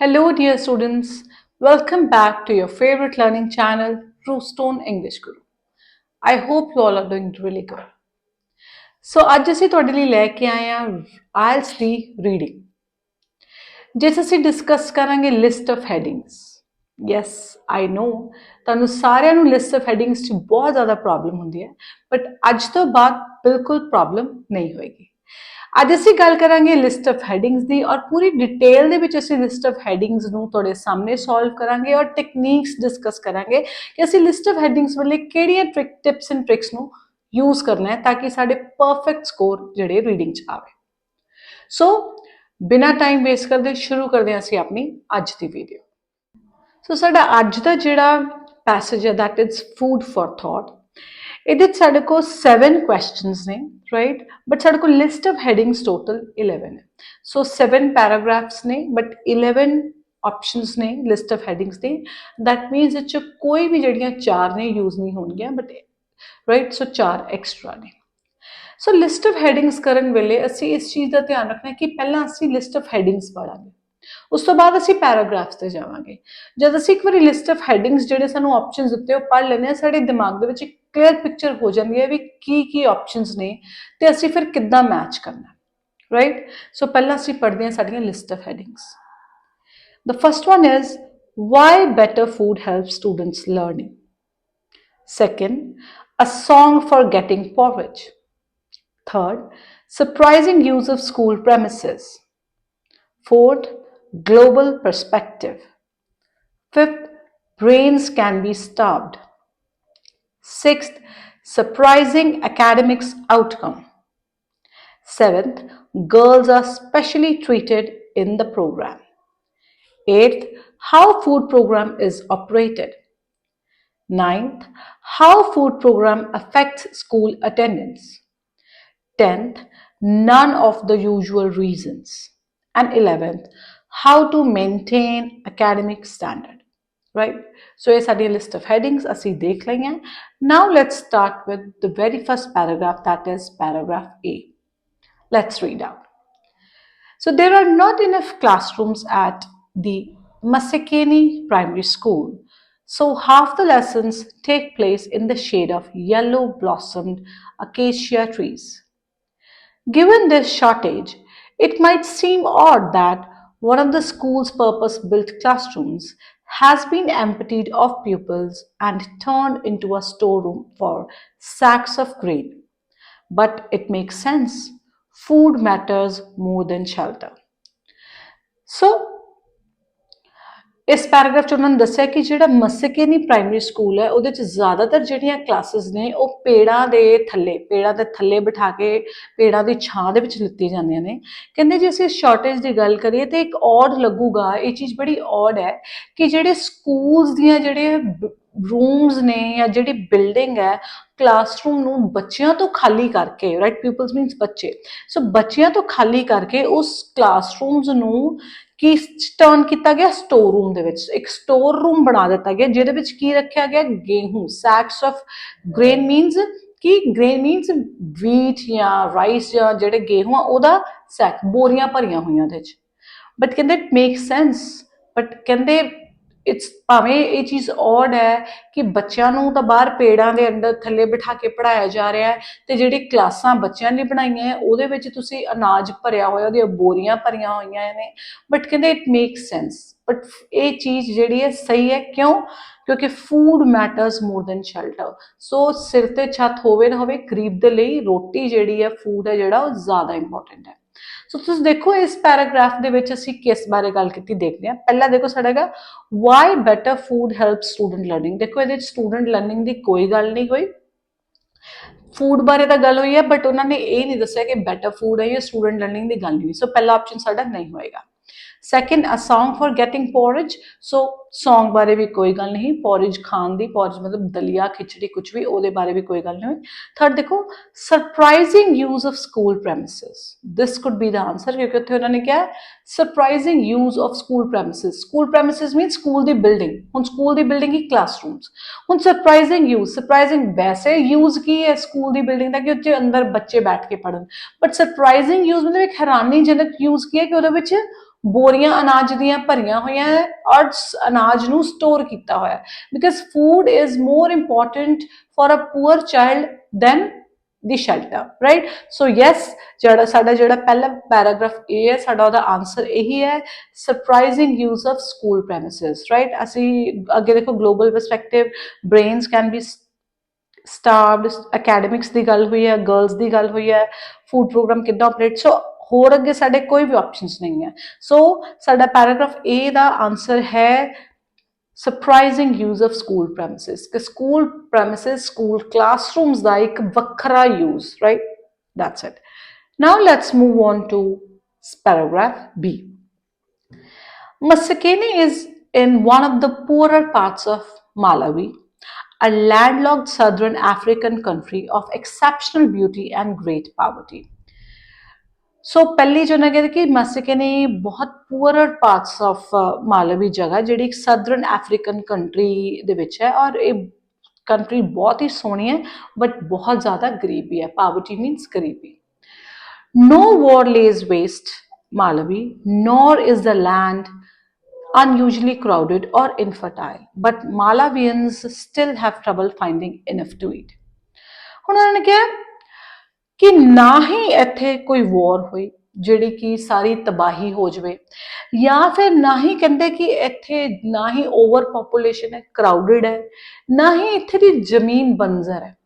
Hello, dear students. Welcome back to your favorite learning channel, Truestone English Guru. I hope you all are doing really good. So, ਅੱਜ ਅਸੀਂ ਤੁਹਾਡੇ ਲਈ ਲੈ ਕੇ ਆਏ ਹਾਂ IELTS ਦੀ reading ਜਿਸ ਅਸੀਂ ਡਿਸਕਸ ਕਰਾਂਗੇ list of headings yes I know ਤੁਹਾਨੂੰ ਸਾਰਿਆਂ ਨੂੰ ਲਿਸਟ ਆਫ ਹੈਡਿੰਗਸ 'ਚ ਬਹੁਤ ਜ਼ਿਆਦਾ ਪ੍ਰੋਬਲਮ ਹੁੰਦੀ ਹੈ ਬਟ ਅੱਜ ਤੋਂ ਬਾਅਦ ਬਿਲਕੁਲ ਪ੍ਰੋਬਲਮ ਨਹੀਂ ਹੋਏਗੀ ਅੱਜ ਅਸੀਂ ਗੱਲ ਕਰਾਂਗੇ ਲਿਸਟ ਆਫ ਹੈਡਿੰਗਸ ਦੀ ਔਰ ਪੂਰੀ ਡਿਟੇਲ ਦੇ ਵਿੱਚ ਅਸੀਂ ਲਿਸਟ ਆਫ ਹੈਡਿੰਗਸ ਨੂੰ ਤੁਹਾਡੇ ਸਾਹਮਣੇ ਸੋਲਵ ਕਰਾਂਗੇ ਔਰ ਟੈਕਨੀਕਸ ਡਿਸਕਸ ਕਰਾਂਗੇ ਕਿ ਅਸੀਂ ਲਿਸਟ ਆਫ ਹੈਡਿੰਗਸ ਵੇਲੇ ਕਿਹੜੀਆਂ ਟਿਪਸ ਐਂਡ ਟ੍ਰਿਕਸ ਨੂੰ ਯੂਜ਼ ਕਰਨਾ ਹੈ ਤਾਂ ਕਿ ਸਾਡੇ ਪਰਫੈਕਟ ਸਕੋਰ ਜਿਹੜੇ ਰੀਡਿੰਗ 'ਚ ਆਵੇ ਸੋ ਬਿਨਾਂ ਟਾਈਮ ਵੇਸਟ ਕਰਦੇ ਸ਼ੁਰੂ ਕਰਦੇ ਹਾਂ ਅਸੀਂ ਆਪਣੀ ਅੱਜ ਦੀ ਵੀਡੀਓ ਸੋ ਸਾਡਾ ਅੱਜ ਦਾ ਜਿਹੜਾ ਪੈਸੇਜ ਹੈ ਦੈਟ ਇਜ਼ ਫੂਡ ਫॉर ਥॉट ਇਹਦੇ ਚ ਸਾਡੇ ਕੋਲ 7 ਕੁਐਸਚਨਸ ਨੇ ਰਾਈਟ ਬਟ ਸਾਡੇ ਕੋਲ ਲਿਸਟ ਆਫ ਹੈਡਿੰਗਸ ਟੋਟਲ 11 ਹੈ ਸੋ 7 ਪੈਰਾਗ੍ਰਾਫਸ ਨੇ ਬਟ 11 ਆਪਸ਼ਨਸ ਨੇ ਲਿਸਟ ਆਫ ਹੈਡਿੰਗਸ ਦੇ ਦੈਟ ਮੀਨਸ ਇਹ 'ਚ ਕੋਈ ਵੀ ਜਿਹੜੀਆਂ 4 ਨੇ ਯੂਜ਼ ਨਹੀਂ ਹੋਣਗੀਆਂ ਬਟ ਰਾਈਟ ਸੋ 4 ਐਕਸਟਰਾ ਨੇ ਸੋ ਲਿਸਟ ਆਫ ਹੈਡਿੰਗਸ ਕਰਨ ਵੇਲੇ ਅਸੀਂ ਇਸ ਚੀਜ਼ ਦਾ ਧਿਆਨ ਰੱਖਣਾ ਕਿ ਪਹਿਲਾਂ ਅਸੀਂ ਲਿਸਟ ਆਫ ਹੈਡਿੰਗਸ ਪੜਾਂਗੇ ਉਸ ਤੋਂ ਬਾਅਦ ਅਸੀਂ ਪੈਰਾਗ੍ਰਾਫਸ ਤੇ ਜਾਵਾਂਗੇ ਜਦ ਅਸੀਂ ਇੱਕ ਵਾਰੀ ਲਿਸਟ ਆਫ ਹੈਡਿੰਗਸ ਜਿਹੜੇ ਸਾਨੂੰ ਆਪਸ਼ਨਸ ਦਿੱਤੇ ਉਹ ਪੜ੍ਹ ਲੈਂਦੇ ਹਾਂ ਸਾਡੇ ਦਿਮਾਗ ਦੇ ਵਿੱਚ ਇੱਕ ਕਲੀਅਰ ਪਿਕਚਰ ਹੋ ਜਾਂਦੀ ਹੈ ਵੀ ਕੀ ਆਪਸ਼ਨਸ ਨੇ ਤੇ ਅਸੀਂ ਫਿਰ ਕਿੱਦਾਂ ਮੈਚ ਕਰਨਾ ਰਾਈਟ ਸੋ ਪਹਿਲਾਂ ਅਸੀਂ ਪੜ੍ਹਦੇ ਹਾਂ ਸਾਡੀਆਂ list of headings the first one is why better food help students learning second a song for getting porridge. Third, surprising use of school premises. Fourth, global perspective. Fifth, brains can be starved. Sixth, surprising academics outcome. Seventh, girls are specially treated in the program. Eighth, how food program is operated. Ninth, how food program affects school attendance. 10th, none of the usual reasons. And 11th, how to maintain academic standard. Right? So, this is our list of headings. Asi dekh lenge. Now, let's start with the very first paragraph, that is paragraph A. Let's read out. So, there are not enough classrooms at the Masekeni Primary School. So half the lessons take place in the shade of yellow-blossomed acacia trees. Given this shortage, it might seem odd that one of the school's purpose-built classrooms has been emptied of pupils and turned into a storeroom for sacks of grain. But it makes sense. Food matters more than shelter. So, ਇਸ paragraph 'ਚ ਉਹਨਾਂ ਨੇ ਦੱਸਿਆ ਕਿ ਜਿਹੜਾ ਮਸਕੇਨੀ primary school ਹੈ ਉਹਦੇ 'ਚ ਜ਼ਿਆਦਾਤਰ ਜਿਹੜੀਆਂ ਕਲਾਸਿਸ ਨੇ ਉਹ ਪੇੜਾਂ ਦੇ ਥੱਲੇ ਬਿਠਾ ਕੇ ਪੇੜਾਂ ਦੀ ਛਾਂ ਦੇ ਵਿੱਚ ਲਿੱਤੀਆਂ ਜਾਂਦੀਆਂ ਨੇ ਕਹਿੰਦੇ ਜੇ ਅਸੀਂ ਸ਼ਾਰਟੇਜ ਦੀ ਗੱਲ ਕਰੀਏ ਤੇ ਇੱਕ ਔਡ ਲੱਗੂਗਾ ਇਹ ਚੀਜ਼ ਬੜੀ ਔਡ ਹੈ ਕਿ ਜਿਹੜੇ ਸਕੂਲਸ ਦੀਆਂ ਜਿਹੜੇ ਰੂਮਸ ਨੇ ਜਾਂ ਜਿਹੜੀ ਬਿਲਡਿੰਗ ਹੈ ਕਲਾਸਰੂਮ ਨੂੰ ਬੱਚਿਆਂ ਤੋਂ ਖਾਲੀ ਕਰਕੇ ਰਾਈਟ ਪੀਪਲਸ ਮੀਨਸ ਬੱਚੇ ਸੋ ਬੱਚਿਆਂ ਤੋਂ ਖਾਲੀ ਕਰਕੇ ਉਸ ਕਲਾਸਰੂਮਸ ਨੂੰ ਕੀ ਟਰਨ ਕੀਤਾ ਗਿਆ ਸਟੋਰ ਰੂਮ ਦੇ ਵਿੱਚ ਇੱਕ ਸਟੋਰ ਰੂਮ ਬਣਾ ਦਿੱਤਾ ਗਿਆ ਜਿਹਦੇ ਵਿੱਚ ਕੀ ਰੱਖਿਆ ਗਿਆ ਗੇਹੂੰ ਸੈਕਸ ਆਫ ਗ੍ਰੇਨ ਮੀਨਸ ਕਿ ਗ੍ਰੇਨ ਮੀਨਸ ਵੀਟ ਜਾਂ ਰਾਈਸ ਜਾਂ ਜਿਹੜੇ ਗੇਹੂੰ ਆ ਉਹਦਾ ਸੈਕ ਬੋਰੀਆਂ ਭਰੀਆਂ ਹੋਈਆਂ ਉਹਦੇ 'ਚ ਬਟ ਕਹਿੰਦੇ ਇਟ ਮੇਕ ਸੈਂਸ ਬਟ ਕਹਿੰਦੇ ਇਟਸ ਭਾਵੇਂ ਇਹ ਚੀਜ਼ ਔਡ ਹੈ ਕਿ ਬੱਚਿਆਂ ਨੂੰ ਤਾਂ ਬਾਹਰ ਪੇੜਾਂ ਦੇ ਅੰਦਰ ਥੱਲੇ ਬਿਠਾ ਕੇ ਪੜ੍ਹਾਇਆ ਜਾ ਰਿਹਾ ਹੈ ਤੇ ਜਿਹੜੀ ਕਲਾਸਾਂ ਬੱਚਿਆਂ ਲਈ ਬਣਾਈਆਂ ਹੈ ਉਹਦੇ ਵਿੱਚ ਤੁਸੀਂ ਅਨਾਜ ਭਰਿਆ ਹੋਇਆ ਉਹਦੀਆਂ ਬੋਰੀਆਂ ਭਰੀਆਂ ਹੋਈਆਂ ਨੇ ਬਟ ਕਹਿੰਦੇ ਇਟ ਮੇਕ ਸੈਂਸ ਬਟ ਇਹ ਚੀਜ਼ ਜਿਹੜੀ ਹੈ ਸਹੀ ਹੈ ਕਿਉਂ ਕਿਉਂਕਿ food matters more than shelter so ਸਿਰ ਤੇ ਛੱਤ ਹੋਵੇ ਨਾ ਹੋਵੇ ਗਰੀਬ ਦੇ ਲਈ ਰੋਟੀ ਜਿਹੜੀ ਹੈ ਫੂਡ ਹੈ ਜਿਹੜਾ ਉਹ ਜ਼ਿਆਦਾ ਇੰਪੋਰਟੈਂਟ ਹੈ ਸੋ ਤੁਸੀਂ ਦੇਖੋ ਇਸ ਪੈਰਾਗ੍ਰਾਫ ਦੇ ਵਿੱਚ ਅਸੀਂ ਕਿਸ ਬਾਰੇ ਗੱਲ ਕੀਤੀ ਦੇਖਦੇ ਹਾਂ ਪਹਿਲਾਂ ਦੇਖੋ ਸਾਡਾ ਹੈਗਾ why better food help student learning ਦੇਖੋ ਇਹਦੇ ਵਿੱਚ ਸਟੂਡੈਂਟ ਲਰਨਿੰਗ ਦੀ ਕੋਈ ਗੱਲ ਨਹੀਂ ਹੋਈ ਫੂਡ ਬਾਰੇ ਤਾਂ ਗੱਲ ਹੋਈ ਹੈ ਬਟ ਉਹਨਾਂ ਨੇ ਇਹ ਨਹੀਂ ਦੱਸਿਆ ਕਿ ਬੈਟਰ ਫੂਡ ਹੈ ਜਾਂ ਸਟੂਡੈਂਟ ਲਰਨਿੰਗ ਦੀ ਗੱਲ ਨਹੀਂ ਹੋਈ ਸੋ ਪਹਿਲਾ ਆਪਸ਼ਨ ਸਾਡਾ ਨਹੀਂ ਹੋਏਗਾ second a song for getting porridge so song ਬਾਰੇ ਵੀ ਕੋਈ ਗੱਲ ਨਹੀਂ ਪੋਰਿਜ ਖਾਣ ਦੀ ਪੋਰਿਜ ਮਤਲਬ ਦਲੀਆ ਖਿਚੜੀ ਕੁਝ ਵੀ ਉਹਦੇ ਬਾਰੇ ਵੀ ਕੋਈ ਗੱਲ ਨਹੀਂ ਹੋਈ ਥਰਡ ਦੇਖੋ surprising use of school premises this could B the answer ਕਿਉਂਕਿ ਉੱਥੇ ਉਹਨਾਂ ਨੇ ਕਿਹਾ surprising use of school premises mean school the building ਹੁਣ ਸਕੂਲ ਦੀ ਬਿਲਡਿੰਗ ਹੀ ਕਲਾਸਰੂਮਸ ਹੁਣ ਸਰਪ੍ਰਾਈਜ਼ਿੰਗ ਵੈਸੇ ਯੂਜ਼ ਕੀ ਹੈ ਸਕੂਲ ਦੀ ਬਿਲਡਿੰਗ ਦਾ ਕਿ ਉੱਥੇ ਅੰਦਰ ਬੱਚੇ ਬੈਠ ਕੇ ਪੜ੍ਹਨ ਬਟ ਸਰਪ੍ਰਾਈਜ਼ਿੰਗ ਯੂਜ਼ ਮਤਲਬ ਇੱਕ ਹੈਰਾਨੀਜਨਕ ਯੂਜ਼ ਕੀ ਹੈ ਕਿ ਉਹਦੇ ਵਿੱਚ ਬੋਰੀਆਂ ਅਨਾਜ ਦੀਆਂ ਭਰੀਆਂ ਹੋਈਆਂ ਹੈ ਔਰ ਅਨਾਜ ਨੂੰ ਸਟੋਰ ਕੀਤਾ ਹੋਇਆ ਹੈ because food is more important for a poor child than the shelter right so yes ਜਿਹੜਾ ਪਹਿਲਾ ਪੈਰਾਗ੍ਰਾਫ ਇਹ ਹੈ ਸਾਡਾ ਉਹਦਾ ਆਨਸਰ ਇਹੀ ਹੈ surprising use of school premises right ਅਸੀਂ ਅੱਗੇ ਦੇਖੋ global perspective brains can be starved academics ਦੀ ਗੱਲ ਹੋਈ ਹੈ ਗਰਲਸ ਦੀ ਗੱਲ ਹੋਈ ਹੈ ਫੂਡ ਪ੍ਰੋਗਰਾਮ ਕਿੱਦਾਂ ਆਪਰੇਟ ਸੋ ਹੋਰ ਅੱਗੇ ਸਾਡੇ ਕੋਈ ਵੀ ਆਪਸ਼ਨਸ ਨਹੀਂ ਹੈ ਸੋ ਸਾਡਾ ਪੈਰਾਗ੍ਰਾਫ ਏ ਦਾ ਆਨਸਰ ਹੈ surprising use of school premises ਕਿ ਸਕੂਲ ਪ੍ਰੈਮਿਸਿਸ ਸਕੂਲ ਕਲਾਸਰੂਮਸ ਦਾ ਇੱਕ ਵੱਖਰਾ use right that's it now let's move on to paragraph B Masakeni is in one of the poorer parts of Malawi, a landlocked southern African country of exceptional beauty and great poverty. सो पहली जो ना कहते कि मसकेनी बहुत poorer parts of Malvi जगह ਜਿਹੜੀ southern African country ਦੇ ਵਿੱਚ ਹੈ ਔਰ ਇਹ ਕੰਟਰੀ ਬਹੁਤ ਹੀ ਸੋਹਣੀ ਹੈ ਬਟ ਬਹੁਤ ਜ਼ਿਆਦਾ ਗਰੀਬੀ ਹੈ ਪਾਵਰਟੀ ਮੀਨਸ ਗਰੀਬੀ no war lays waste Malawi nor is the land unusually crowded or infertile but Malawians still have trouble finding enough to eat ਹੁਣ ਉਹਨਾਂ ਨੇ ਕਿਹਾ ਕਿ ਨਾ ਹੀ ਇੱਥੇ ਕੋਈ ਵਾਰ ਹੋਈ ਜਿਹੜੀ ਕਿ ਸਾਰੀ ਤਬਾਹੀ ਹੋ ਜਾਵੇ ਜਾਂ ਫਿਰ ਨਾ ਹੀ ਕਹਿੰਦੇ ਕਿ ਇੱਥੇ ਨਾ ਹੀ ਓਵਰ ਪੋਪੂਲੇਸ਼ਨ ਹੈ ਕਰਾਊਡਡ ਹੈ ਨਾ ਹੀ ਇੱਥੇ ਦੀ ਜ਼ਮੀਨ ਬੰਜਰ ਹੈ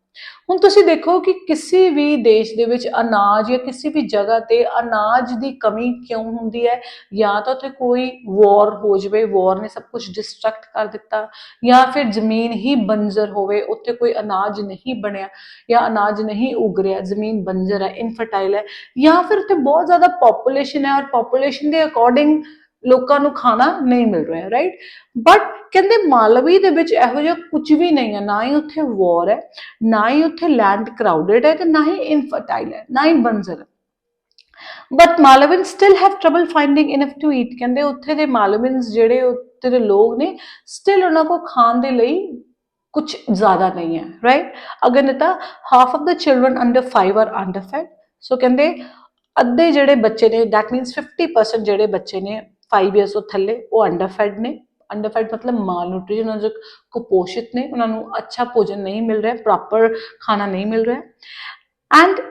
ਹੁਣ ਤੁਸੀਂ ਦੇਖੋ ਕਿ ਕਿਸੇ ਵੀ ਦੇਸ਼ ਦੇ ਵਿੱਚ ਅਨਾਜ ਜਾਂ ਕਿਸੇ ਵੀ ਜਗ੍ਹਾ ਤੇ ਅਨਾਜ ਦੀ ਕਮੀ ਕਿਉਂ ਹੁੰਦੀ ਹੈ ਜਾਂ ਤਾਂ ਉੱਥੇ ਕੋਈ ਵਾਰ ਹੋ ਜਾਵੇ ਵਾਰ ਨੇ ਸਭ ਕੁਝ ਡਿਸਟਰਕਟ ਕਰ ਦਿੱਤਾ ਜਾਂ ਫਿਰ ਜ਼ਮੀਨ ਹੀ ਬੰਜਰ ਹੋਵੇ ਉੱਥੇ ਕੋਈ ਅਨਾਜ ਨਹੀਂ ਬਣਿਆ ਜਾਂ ਅਨਾਜ ਨਹੀਂ ਉਗ ਰਿਹਾ ਜ਼ਮੀਨ ਬੰਜਰ ਹੈ ਇਨਫਰਟਾਈਲ ਹੈ ਜਾਂ ਫਿਰ ਉੱਥੇ ਬਹੁਤ ਜ਼ਿਆਦਾ ਪੋਪੂਲੇਸ਼ਨ ਹੈ ਔਰ ਪੋਪੂਲੇਸ਼ਨ ਦੇ ਅਕੋਰਡਿੰਗ ਲੋਕਾਂ ਨੂੰ ਖਾਣਾ ਨਹੀਂ ਮਿਲ ਰਿਹਾ ਰਾਈਟ ਬਟ ਕਹਿੰਦੇ ਮਾਲਵੀ ਦੇ ਵਿੱਚ ਇਹੋ ਜਿਹਾ ਕੁਝ ਵੀ ਨਹੀਂ ਹੈ ਨਾ ਹੀ ਉੱਥੇ ਵਾਰ ਹੈ ਨਾ ਹੀ ਉੱਥੇ ਲੈਂਡ ਕਰਾਊਡਡ ਹੈ ਤੇ ਨਾ ਹੀ ਇਨਫਰਟਾਈਲ ਹੈ ਨਾ ਹੀ ਬੰਜਰ ਹੈ but Malawians still have trouble finding enough to eat ਕਹਿੰਦੇ ਉੱਥੇ ਦੇ ਮਾਲਵਿਨਸ ਜਿਹੜੇ ਉੱਥੇ ਦੇ ਲੋਕ ਨੇ ਸਟਿਲ ਉਹਨਾਂ ਕੋ ਖਾਣ ਦੇ ਲਈ ਕੁਝ ਜ਼ਿਆਦਾ ਨਹੀਂ ਹੈ ਰਾਈਟ ਅਗਰ ਨਹੀਂ ਤਾਂ half of the children under 5 are underfed so ਕਹਿੰਦੇ ਅੱਧੇ ਜਿਹੜੇ ਬੱਚੇ ਨੇ ਦੈਟ ਮੀਨਸ 50% ਜਿਹੜੇ ਬੱਚੇ ਨੇ 5 ਇਅਰਸ ਤੋਂ ਥੱਲੇ ਉਹ ਅੰਡਰਫੈਡ ਨੇ ਅੰਡਰਫੈਡ ਮਤਲਬ ਮਾਲ ਨਿਊਟ੍ਰੀਸ਼ਨ ਜੋ ਕੁਪੋਸ਼ਿਤ ਨੇ ਉਹਨਾਂ ਨੂੰ ਅੱਛਾ ਭੋਜਨ ਨਹੀਂ ਮਿਲ ਰਿਹਾ ਪ੍ਰੋਪਰ ਖਾਣਾ ਨਹੀਂ ਮਿਲ ਰਿਹਾ and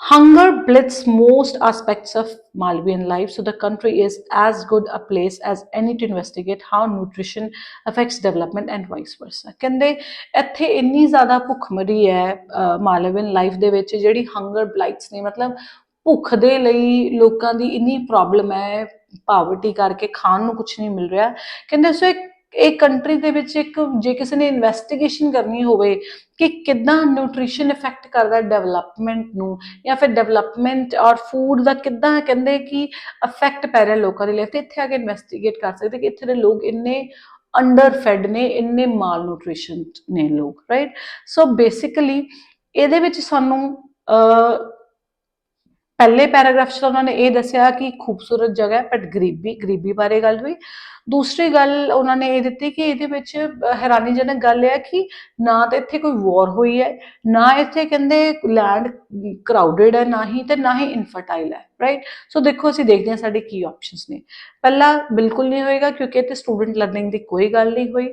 hunger blits most aspects of Malawian life so the country is as good a place as any to investigate how nutrition affects development and vice versa ਕਹਿੰਦੇ ਇੱਥੇ ਇੰਨੀ ਜ਼ਿਆਦਾ ਭੁੱਖਮਰੀ ਹੈ ਮਾਲਵੀਅਨ ਲਾਈਫ ਦੇ ਵਿੱਚ ਜਿਹੜੀ ਹੰਗਰ ਬਲਾਈਟਸ ਨੇ ਮਤਲਬ ਭੁੱਖ ਦੇ ਲਈ ਲੋਕਾਂ ਦੀ ਇੰਨੀ ਪ੍ਰੋਬਲਮ ਹੈ ਪਾਵਰਟੀ ਕਰਕੇ ਖਾਣ ਨੂੰ ਕੁਝ ਨਹੀਂ ਮਿਲ ਰਿਹਾ ਕਹਿੰਦੇ ਸੋ ਇਹ ਕੰਟਰੀ ਦੇ ਵਿੱਚ ਇੱਕ ਜੇ ਕਿਸੇ ਨੇ ਇਨਵੈਸਟੀਗੇਸ਼ਨ ਕਰਨੀ ਹੋਵੇ ਕਿ ਕਿੱਦਾਂ ਨਿਊਟ੍ਰੀਸ਼ਨ ਇਫੈਕਟ ਕਰਦਾ ਡਿਵੈਲਪਮੈਂਟ ਨੂੰ ਜਾਂ ਫਿਰ ਡਿਵੈਲਪਮੈਂਟ ਔਰ ਫੂਡ ਦਾ ਕਿੱਦਾਂ ਕਹਿੰਦੇ ਕਿ ਇਫੈਕਟ ਪੈ ਰਿਹਾ ਲੋਕਾਂ ਦੀ ਲਾਈਫ ਤੇ ਇੱਥੇ ਆ ਕੇ ਇਨਵੈਸਟੀਗੇਟ ਕਰ ਸਕਦੇ ਕਿ ਇੱਥੇ ਦੇ ਲੋਕ ਇੰਨੇ ਅੰਡਰ ਫੈਡ ਨੇ ਇੰਨੇ ਮਾਲ ਨਿਊਟ੍ਰੀਸ਼ਨ ਨੇ ਲੋਕ ਰਾਈਟ ਸੋ ਬੇਸਿਕਲੀ ਇਹਦੇ ਵਿੱਚ ਸਾਨੂੰ ਪਹਿਲੇ ਪੈਰਾਗ੍ਰਾਫ 'ਚ ਤਾਂ ਉਹਨਾਂ ਨੇ ਇਹ ਦੱਸਿਆ ਕਿ ਖੂਬਸੂਰਤ ਜਗ੍ਹਾ ਹੈ ਬਟ ਗਰੀਬੀ ਬਾਰੇ ਗੱਲ ਹੋਈ ਦੂਸਰੀ ਗੱਲ ਉਹਨਾਂ ਨੇ ਇਹ ਦਿੱਤੀ ਕਿ ਇਹਦੇ ਵਿੱਚ ਹੈਰਾਨੀਜਨਕ ਗੱਲ ਇਹ ਹੈ ਕਿ ਨਾ ਤਾਂ ਇੱਥੇ ਕੋਈ ਵਾਰ ਹੋਈ ਹੈ ਨਾ ਇੱਥੇ ਕਹਿੰਦੇ ਲੈਂਡ ਕਰਾਊਡਡ ਹੈ ਨਾ ਹੀ ਇਨਫਰਟਾਈਲ ਹੈ ਰਾਈਟ ਸੋ ਦੇਖੋ ਅਸੀਂ ਦੇਖਦੇ ਹਾਂ ਸਾਡੇ ਕੀ ਆਪਸ਼ਨਸ ਨੇ ਪਹਿਲਾ ਬਿਲਕੁਲ ਨਹੀਂ ਹੋਏਗਾ ਕਿਉਂਕਿ ਇੱਥੇ ਸਟੂਡੈਂਟ ਲਰਨਿੰਗ ਦੀ ਕੋਈ ਗੱਲ ਨਹੀਂ ਹੋਈ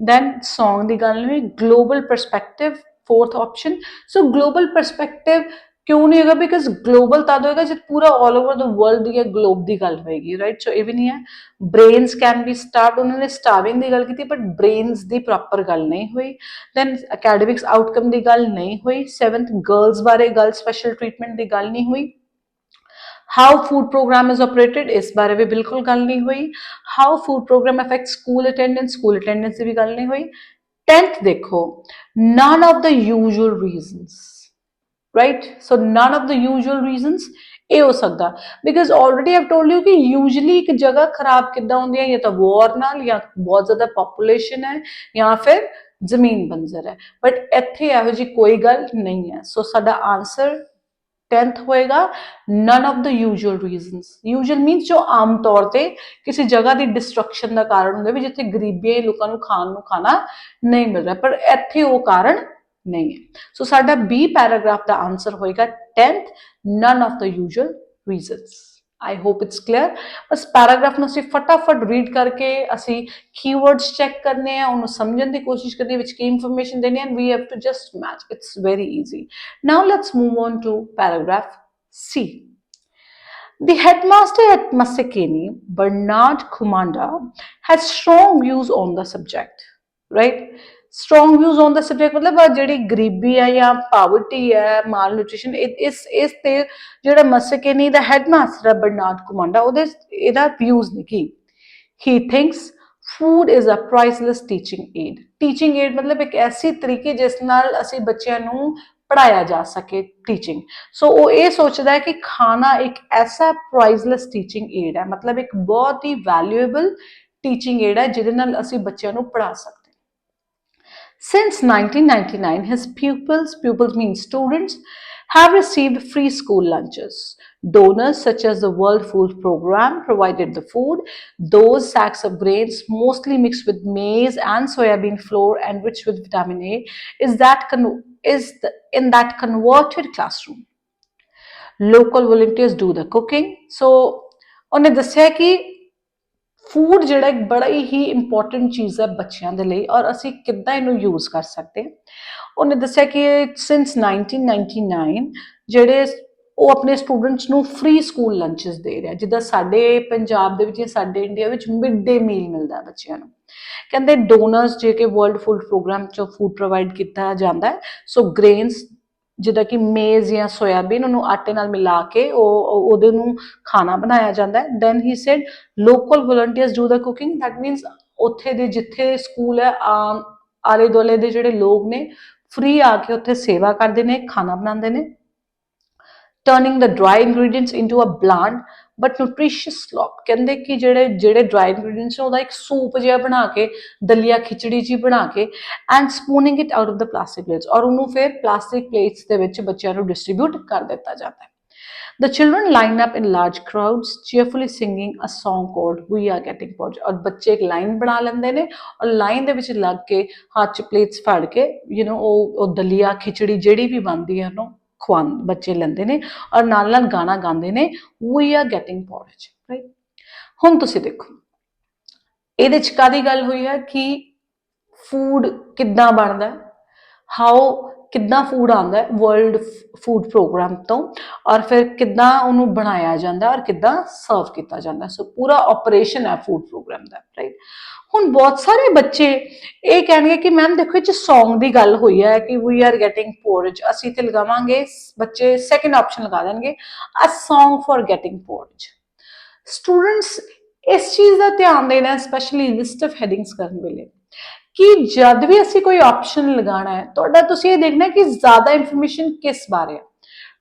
ਦੈਨ ਸੌਂਗ ਦੀ ਗੱਲ ਨਹੀਂ ਹੋਈ ਗਲੋਬਲ ਪਰਸਪੈਕਟਿਵ ਫੋਰਥ ਆਪਸ਼ਨ ਸੋ ਗਲੋਬਲ ਪਰਸਪੈਕਟਿਵ ਕਿਉਂ ਨਹੀਂ ਹੋਗਾ ਬਿਕਾਜ਼ ਗਲੋਬਲ ਤਦ ਹੋਏਗਾ ਜਦ ਪੂਰਾ all over the world the globe ਦੀ ਗੱਲ ਹੋਏਗੀ ਰਾਈਟ ਸੋ ਇਹ ਵੀ ਨਹੀਂ ਹੈ ਬ੍ਰੇਨਸ ਕੈਨ ਬੀ ਸਟਾਰਵਡ ਉਹਨਾਂ ਨੇ ਸਟਾਰਵਿੰਗ ਦੀ ਗੱਲ ਕੀਤੀ ਬਟ ਬ੍ਰੇਨਸ ਦੀ ਪ੍ਰੋਪਰ ਗੱਲ ਨਹੀਂ ਹੋਈ ਦੈਨ ਅਕੈਡਮਿਕਸ ਆਊਟਕਮ ਦੀ ਗੱਲ ਨਹੀਂ ਹੋਈ 7th ਗਰਲਸ ਬਾਰੇ ਗੱਲ ਸਪੈਸ਼ਲ ਟ੍ਰੀਟਮੈਂਟ ਦੀ ਗੱਲ ਨਹੀਂ ਹੋਈ how food program is operated ਇਸ ਬਾਰੇ ਵੀ ਬਿਲਕੁਲ ਗੱਲ ਨਹੀਂ ਹੋਈ how food program affect school attendance ਦੀ ਵੀ ਗੱਲ ਨਹੀਂ ਹੋਈ 10th ਦੇਖੋ none of the usual reasons right so none of the usual reasons ਇਹ ਹੋ ਸਕਦਾ because already I've told you ਕਿ usually ਇੱਕ ਜਗ੍ਹਾ ਖਰਾਬ ਕਿੱਦਾਂ ਹੁੰਦੀ ਹੈ ਜਾਂ ਤਾਂ war ਨਾਲ ਜਾਂ ਬਹੁਤ ਜ਼ਿਆਦਾ population ਹੈ ਜਾਂ ਫਿਰ ਜ਼ਮੀਨ ਬੰਜਰ ਹੈ ਬਟ ਇੱਥੇ ਇਹੋ ਜਿਹੀ ਕੋਈ ਗੱਲ ਨਹੀਂ ਹੈ ਸੋ ਸਾਡਾ ਆਨਸਰ 10th ਹੋਏਗਾ none of the usual reasons usual means ਜੋ ਆਮ ਤੌਰ ਤੇ ਕਿਸੇ ਜਗ੍ਹਾ ਦੀ ਡਿਸਟਰਕਸ਼ਨ ਦਾ ਕਾਰਨ ਹੁੰਦਾ ਵੀ ਜਿੱਥੇ ਗਰੀਬੀ ਲੋਕਾਂ ਨੂੰ ਖਾਣਾ ਨਹੀਂ ਮਿਲ ਰਿਹਾ ਪਰ ਇੱਥੇ ਉਹ ਕਾਰਨ ਨਹੀਂ ਹੈ ਸੋ ਸਾਡਾ ਬੀ ਪੈਰਾਗ੍ਰਾਫ ਦਾ ਆਨਸਰ ਹੋਏਗਾ 10th none of the usual reasons I hope it's clear. बस पैराग्राफ ਨੂੰ ਅਸੀਂ ਫਟਾਫਟ ਰੀਡ ਕਰਕੇ ਅਸੀਂ ਕੀਵਰਡਸ ਚੈੱਕ ਕਰਨੇ ਆ, ਉਹਨੂੰ ਸਮਝਣ ਦੀ ਕੋਸ਼ਿਸ਼ ਕਰਨੀ ਵਿੱਚ ਕੀ ਇਨਫੋਰਮੇਸ਼ਨ ਦੇਣੀ ਹੈ, and we have to just match. It's very easy. Now let's move on to paragraph C. The headmaster at Masekeni, Bernard Kumanda, has strong views on the subject, right? Strong views on the subject मतलब ਜਿਹੜੀ ਗਰੀਬੀ ਹੈ ਜਾਂ poverty ਹੈ, ਮਾਲ nutrition, ਇਸ ਤੇ ਜਿਹੜਾ ਮਸਕੇਨੀ ਦਾ headmaster ਹੈ ਬਰਨਾਰਡ ਕੁਮਾਂਡਾ, ਉਹਦੇ ਇਹਦਾ ਵਿਊਜ਼ ਨੇ ਕੀ। He thinks food is a priceless teaching aid. Teaching aid मतलब एक ऐसी तरीके जिस नाल ਅਸੀਂ ਬੱਚਿਆਂ ਨੂੰ ਪੜਾਇਆ ਜਾ ਸਕੇ, ਟੀਚਿੰਗ। ਸੋ ਉਹ ਇਹ ਸੋਚਦਾ ਹੈ ਕਿ ਖਾਣਾ ਇੱਕ ਐਸਾ ਪ੍ਰਾਈਜ਼ਲੈਸ ਟੀਚਿੰਗ ਏਡ ਹੈ, ਮਤਲਬ ਇੱਕ ਬਹੁਤ ਹੀ ਵੈਲਿਊਏਬਲ ਟੀਚਿੰਗ ਏਡ ਹੈ ਜਿਹਦੇ ਨਾਲ ਅਸੀਂ ਬੱਚਿਆਂ ਨੂੰ ਪੜਾ ਸਕਦੇ। Since 1999, his pupils mean students, have received free school lunches. Donors such as the World Food Program provided the food. Those sacks of grains, mostly mixed with maize and soybean flour and rich with vitamin A, in that converted classroom. Local volunteers do the cooking. So, ਉਹਨੇ ਦੱਸਿਆ ਕਿ food ਜਿਹੜਾ ਇੱਕ ਬੜਾ ਹੀ important ਚੀਜ਼ ਹੈ ਬੱਚਿਆਂ ਦੇ ਲਈ, ਔਰ ਅਸੀਂ ਕਿੱਦਾਂ ਇਹਨੂੰ ਯੂਜ਼ ਕਰ ਸਕਦੇ ਹਾਂ। ਉਹਨੇ ਦੱਸਿਆ ਕਿ ਸਿੰਸ 1999 ਜਿਹੜੇ ਉਹ ਆਪਣੇ ਸਟੂਡੈਂਟਸ ਨੂੰ ਫ੍ਰੀ ਸਕੂਲ ਲੰਚਸ ਦੇ ਰਿਹਾ, ਜਿੱਦਾਂ ਸਾਡੇ ਪੰਜਾਬ ਦੇ ਵਿੱਚ ਜਾਂ ਸਾਡੇ ਇੰਡੀਆ ਵਿੱਚ ਮਿਡ ਡੇ ਮੀਲ ਮਿਲਦਾ ਬੱਚਿਆਂ ਨੂੰ। ਕਹਿੰਦੇ ਡੋਨਰਸ ਜੇ ਕਿ ਵਰਲਡ ਫੂਡ ਪ੍ਰੋਗਰਾਮ 'ਚੋਂ ਫੂਡ ਪ੍ਰੋਵਾਈਡ ਕੀਤਾ ਜਾਂਦਾ ਹੈ। ਸੋ ਗ੍ਰੇਨਸ ਜਿੱਦਾਂ ਕਿ ਮੇਜ਼ ਜਾਂ ਸੋਇਆਬੀਨ, ਉਹਨੂੰ ਆਟੇ ਨਾਲ ਮਿਲਾ ਕੇ ਉਹਦੇ ਨੂੰ ਖਾਣਾ ਬਣਾਇਆ ਜਾਂਦਾ ਹੈ। Then he said local volunteers do the cooking. That means ਉੱਥੇ ਦੇ ਜਿੱਥੇ ਸਕੂਲ ਹੈ ਆਲੇ ਦੁਆਲੇ ਦੇ ਜਿਹੜੇ ਲੋਕ ਨੇ ਫ੍ਰੀ ਆ ਕੇ ਉੱਥੇ ਸੇਵਾ ਕਰਦੇ ਨੇ, ਖਾਣਾ ਬਣਾਉਂਦੇ ਨੇ। Turning the dry ingredients into a bland but nutritious slop. ਕਹਿੰਦੇ ਕਿ ਜਿਹੜੇ ਡਰਾਈ ਇੰਗਰੀਡੀਐਂਟਸ ਉਹਦਾ ਇੱਕ ਸੂਪ ਜਿਹਾ ਬਣਾ ਕੇ, ਦਲੀਆ ਖਿਚੜੀ ਜੀ ਬਣਾ ਕੇ, and spooning it out of the plastic plates, ਔਰ ਉਹਨੂੰ ਫਿਰ ਪਲਾਸਟਿਕ ਪਲੇਟਸ ਦੇ ਵਿੱਚ ਬੱਚਿਆਂ ਨੂੰ ਡਿਸਟਰੀਬਿਊਟ ਕਰ ਦਿੱਤਾ ਜਾਂਦਾ ਹੈ। The children line up in large crowds, cheerfully singing a song called We Are Getting Porridge. और बच्चे एक लाइन बना लेंदे ने और लाइन दे विच लग के हाथ च प्लेट्स फड़ के ਉਹ ਦਲੀਆ ਖਿਚੜੀ ਜਿਹੜੀ ਵੀ ਬਣਦੀ ਹੈ ਉਹਨੂੰ ਬੱਚੇ ਲੈਂਦੇ ਨੇ ਔਰ ਨਾਲ ਨਾਲ ਗਾਣਾ ਗਾਉਂਦੇ ਨੇ We Are Getting Porridge, right? ਹੁਣ ਤੁਸੀਂ ਦੇਖੋ ਇਹਦੇ ਚ ਕਾਦੀ ਗੱਲ ਹੋਈ ਹੈ ਕਿ ਫੂਡ ਕਿੱਦਾਂ ਬਣਦਾ, ਹਾਓ ਕਿੱਦਾਂ ਫੂਡ ਆਉਂਦਾ ਹੈ ਵਰਲਡ ਫੂਡ ਪ੍ਰੋਗਰਾਮ ਤੋਂ, ਔਰ ਫਿਰ ਕਿੱਦਾਂ ਉਹਨੂੰ ਬਣਾਇਆ ਜਾਂਦਾ ਔਰ ਕਿੱਦਾਂ ਸਰਵ ਕੀਤਾ ਜਾਂਦਾ। ਸੋ ਪੂਰਾ ਆਪਰੇਸ਼ਨ ਹੈ ਫੂਡ ਪ੍ਰੋਗਰਾਮ ਦਾ, ਰਾਈਟ। ਹੁਣ ਬਹੁਤ ਸਾਰੇ ਬੱਚੇ ਇਹ ਕਹਿਣਗੇ ਕਿ ਮੈਮ ਦੇਖੋ ਇਹ 'ਚ ਸੌਂਗ ਦੀ ਗੱਲ ਹੋਈ ਹੈ ਕਿ ਵੀ ਆਰ ਗੈਟਿੰਗ ਪੋਰਜ, ਅਸੀਂ ਤੇ ਲਗਾਵਾਂਗੇ, ਬੱਚੇ ਸੈਕਿੰਡ ਆਪਸ਼ਨ ਲਗਾ ਦੇਣਗੇ ਅ ਸੌਂਗ ਫॉर ਗੈਟਿੰਗ ਪੋਰਜ। ਸਟੂਡੈਂਟਸ ਇਸ ਚੀਜ਼ ਦਾ ਧਿਆਨ ਦੇਣਾ ਸਪੈਸ਼ਲੀ ਲਿਸਟ ਆਫ ਹੈਡਿੰਗਸ ਕਰਨ ਵੇਲੇ ਕਿ ਜਦ ਵੀ ਅਸੀਂ ਕੋਈ ਆਪਸ਼ਨ ਲਗਾਉਣਾ ਹੈ ਤੁਹਾਡਾ ਤੁਸੀਂ ਇਹ ਦੇਖਣਾ ਕਿ ਜ਼ਿਆਦਾ ਇਨਫੋਰਮੇਸ਼ਨ ਕਿਸ ਬਾਰੇ ਹੈ।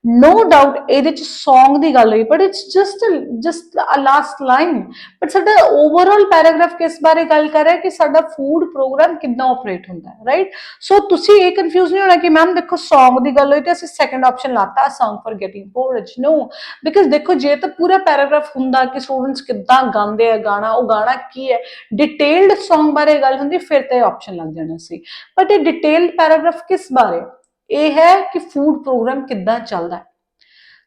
नो डाउट ਇਹਦੇ ਚ ਸੌਂਗ ਦੀ ਗੱਲ ਹੋਈ but it's just a last line, but ਸਾਡਾ ਓਵਰਆਲ ਪੈਰਾਗ੍ਰਾਫ ਕਿਸ ਬਾਰੇ ਗੱਲ ਕਰ ਰਿਹਾ ਕਿ ਸਾਡਾ ਫੂਡ ਪ੍ਰੋਗਰਾਮ ਕਿੱਦਾਂ ਆਪਰੇਟ ਹੁੰਦਾ ਹੈ, ਰਾਈਟ। ਸੋ ਤੁਸੀਂ ਇਹ ਕਨਫਿਊਜ਼ ਨਹੀਂ ਹੋਣਾ ਕਿ ਮੈਮ ਦੇਖੋ ਸੌਂਗ ਦੀ ਗੱਲ ਹੋਈ ਤੇ ਅਸੀਂ ਸੈਕੰਡ ਆਪਸ਼ਨ ਲਾਤਾ song for getting porridge, no. Because ਦੇਖੋ ਜੇ ਤਾਂ ਪੂਰਾ ਪੈਰਾਗ੍ਰਾਫ ਹੁੰਦਾ ਕਿ ਸਟੂਡੈਂਟਸ ਕਿੱਦਾਂ ਗਾਉਂਦੇ ਆ ਗਾਣਾ, ਉਹ ਗਾਣਾ ਕੀ ਹੈ, ਡਿਟੇਲਡ ਸੌਂਗ ਬਾਰੇ ਗੱਲ ਹੁੰਦੀ ਫਿਰ ਤੇ ਆਪਸ਼ਨ ਲੱਗ ਜਾਣਾ ਸੀ। ਬਟ ਇਹ ਡਿਟੇਲਡ ਪੈਰਾਗ੍ਰਾਫ ਕਿਸ ਬਾਰੇ, ਇਹ ਹੈ ਕਿ ਫੂਡ ਪ੍ਰੋਗਰਾਮ ਕਿੱਦਾਂ ਚੱਲਦਾ ਹੈ,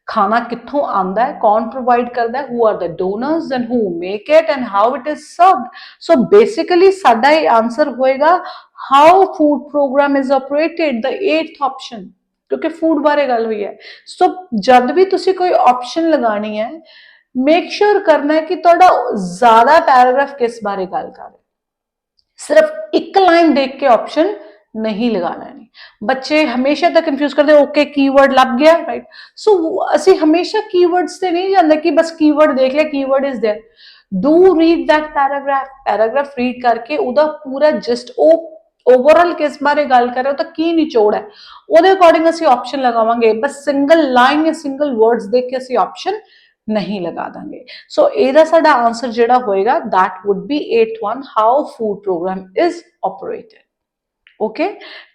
ਖਾਣਾ ਕਿੱਥੋਂ ਆਉਂਦਾ ਹੈ, ਕੌਣ ਪ੍ਰੋਵਾਈਡ ਕਰਦਾ ਹੈ, who are the donors and who make it and how it is served. So basically ਸਾਡਾ ਇਹ ਆਨਸਰ ਹੋਏਗਾ how food program is operated, the 8th option, ਕਿਉਂਕਿ ਫੂਡ ਬਾਰੇ ਗੱਲ ਹੋਈ ਹੈ। ਸੋ ਜਦ ਵੀ ਤੁਸੀਂ ਕੋਈ ਆਪਸ਼ਨ ਲਗਾਣੀ ਹੈ ਮੇਕ ਸ਼ੋਰ ਕਰਨਾ ਹੈ ਕਿ ਤੁਹਾਡਾ ਜ਼ਿਆਦਾ ਪੈਰਾਗ੍ਰਾਫ ਕਿਸ ਬਾਰੇ ਗੱਲ ਕਰ ਰਿਹਾ, ਸਿਰਫ ਇੱਕ ਲਾਈਨ ਦੇਖ ਕੇ ਆਪਸ਼ਨ नहीं लगाना है। बच्चे हमेशा तक कंफ्यूज करते ओके कीवर्ड लग गया, राइट। सो ਅਸੀਂ हमेशा कीवर्ड्स ਤੇ ਨਹੀਂ ਜਾਂਦੇ ਕਿ बस कीवर्ड देख लिया keyword is there. Do read that paragraph read करके ਉਹਦਾ ਪੂਰਾ ਜਸਟ ਉਹ ਓਵਰਆਲ ਕਿਸ ਬਾਰੇ ਗੱਲ ਕਰ ਰਿਹਾ, ਉਹ ਤਾਂ ਕੀ ਨਿਚੋੜ ਹੈ, ਉਹਦੇ ਅਕੋਰਡਿੰਗ ਅਸੀਂ ਆਪਸ਼ਨ ਲਗਾਵਾਂਗੇ। ਬਸ ਸਿੰਗਲ ਲਾਈਨ ਜਾਂ ਸਿੰਗਲ ਵਰਡਸ ਦੇਖ ਕੇ ਅਸੀਂ ਆਪਸ਼ਨ ਨਹੀਂ ਲਗਾ ਦਾਂਗੇ। ਸੋ ਇਹਦਾ ਸਾਡਾ ਆਨਸਰ ਜਿਹੜਾ ਹੋਏਗਾ that would be 8th one, how food program is operated. Okay,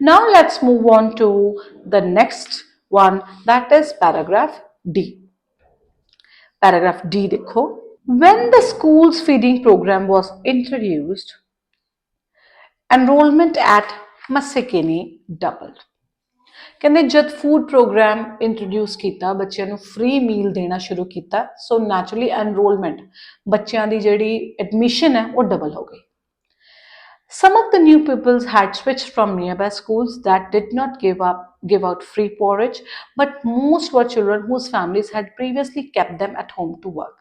now let's move on to the next one, that is paragraph D. Paragraph D dekho, when the school's feeding program was introduced, enrollment at Masekeni doubled. ਕਹਿੰਦੇ ਜਦ food programme introduce ਕੀਤਾ ਬੱਚਿਆਂ ਨੂੰ free ਮੀਲ ਦੇਣਾ ਸ਼ੁਰੂ ਕੀਤਾ ਸੋ naturally enrolment ਬੱਚਿਆਂ ਦੀ ਜਿਹੜੀ ਐਡਮਿਸ਼ਨ ਹੈ ਉਹ ਡਬਲ ਹੋ ਗਈ Some of the new pupils had switched from nearby schools that did not give out free porridge, but most were children whose families had previously kept them at home to work.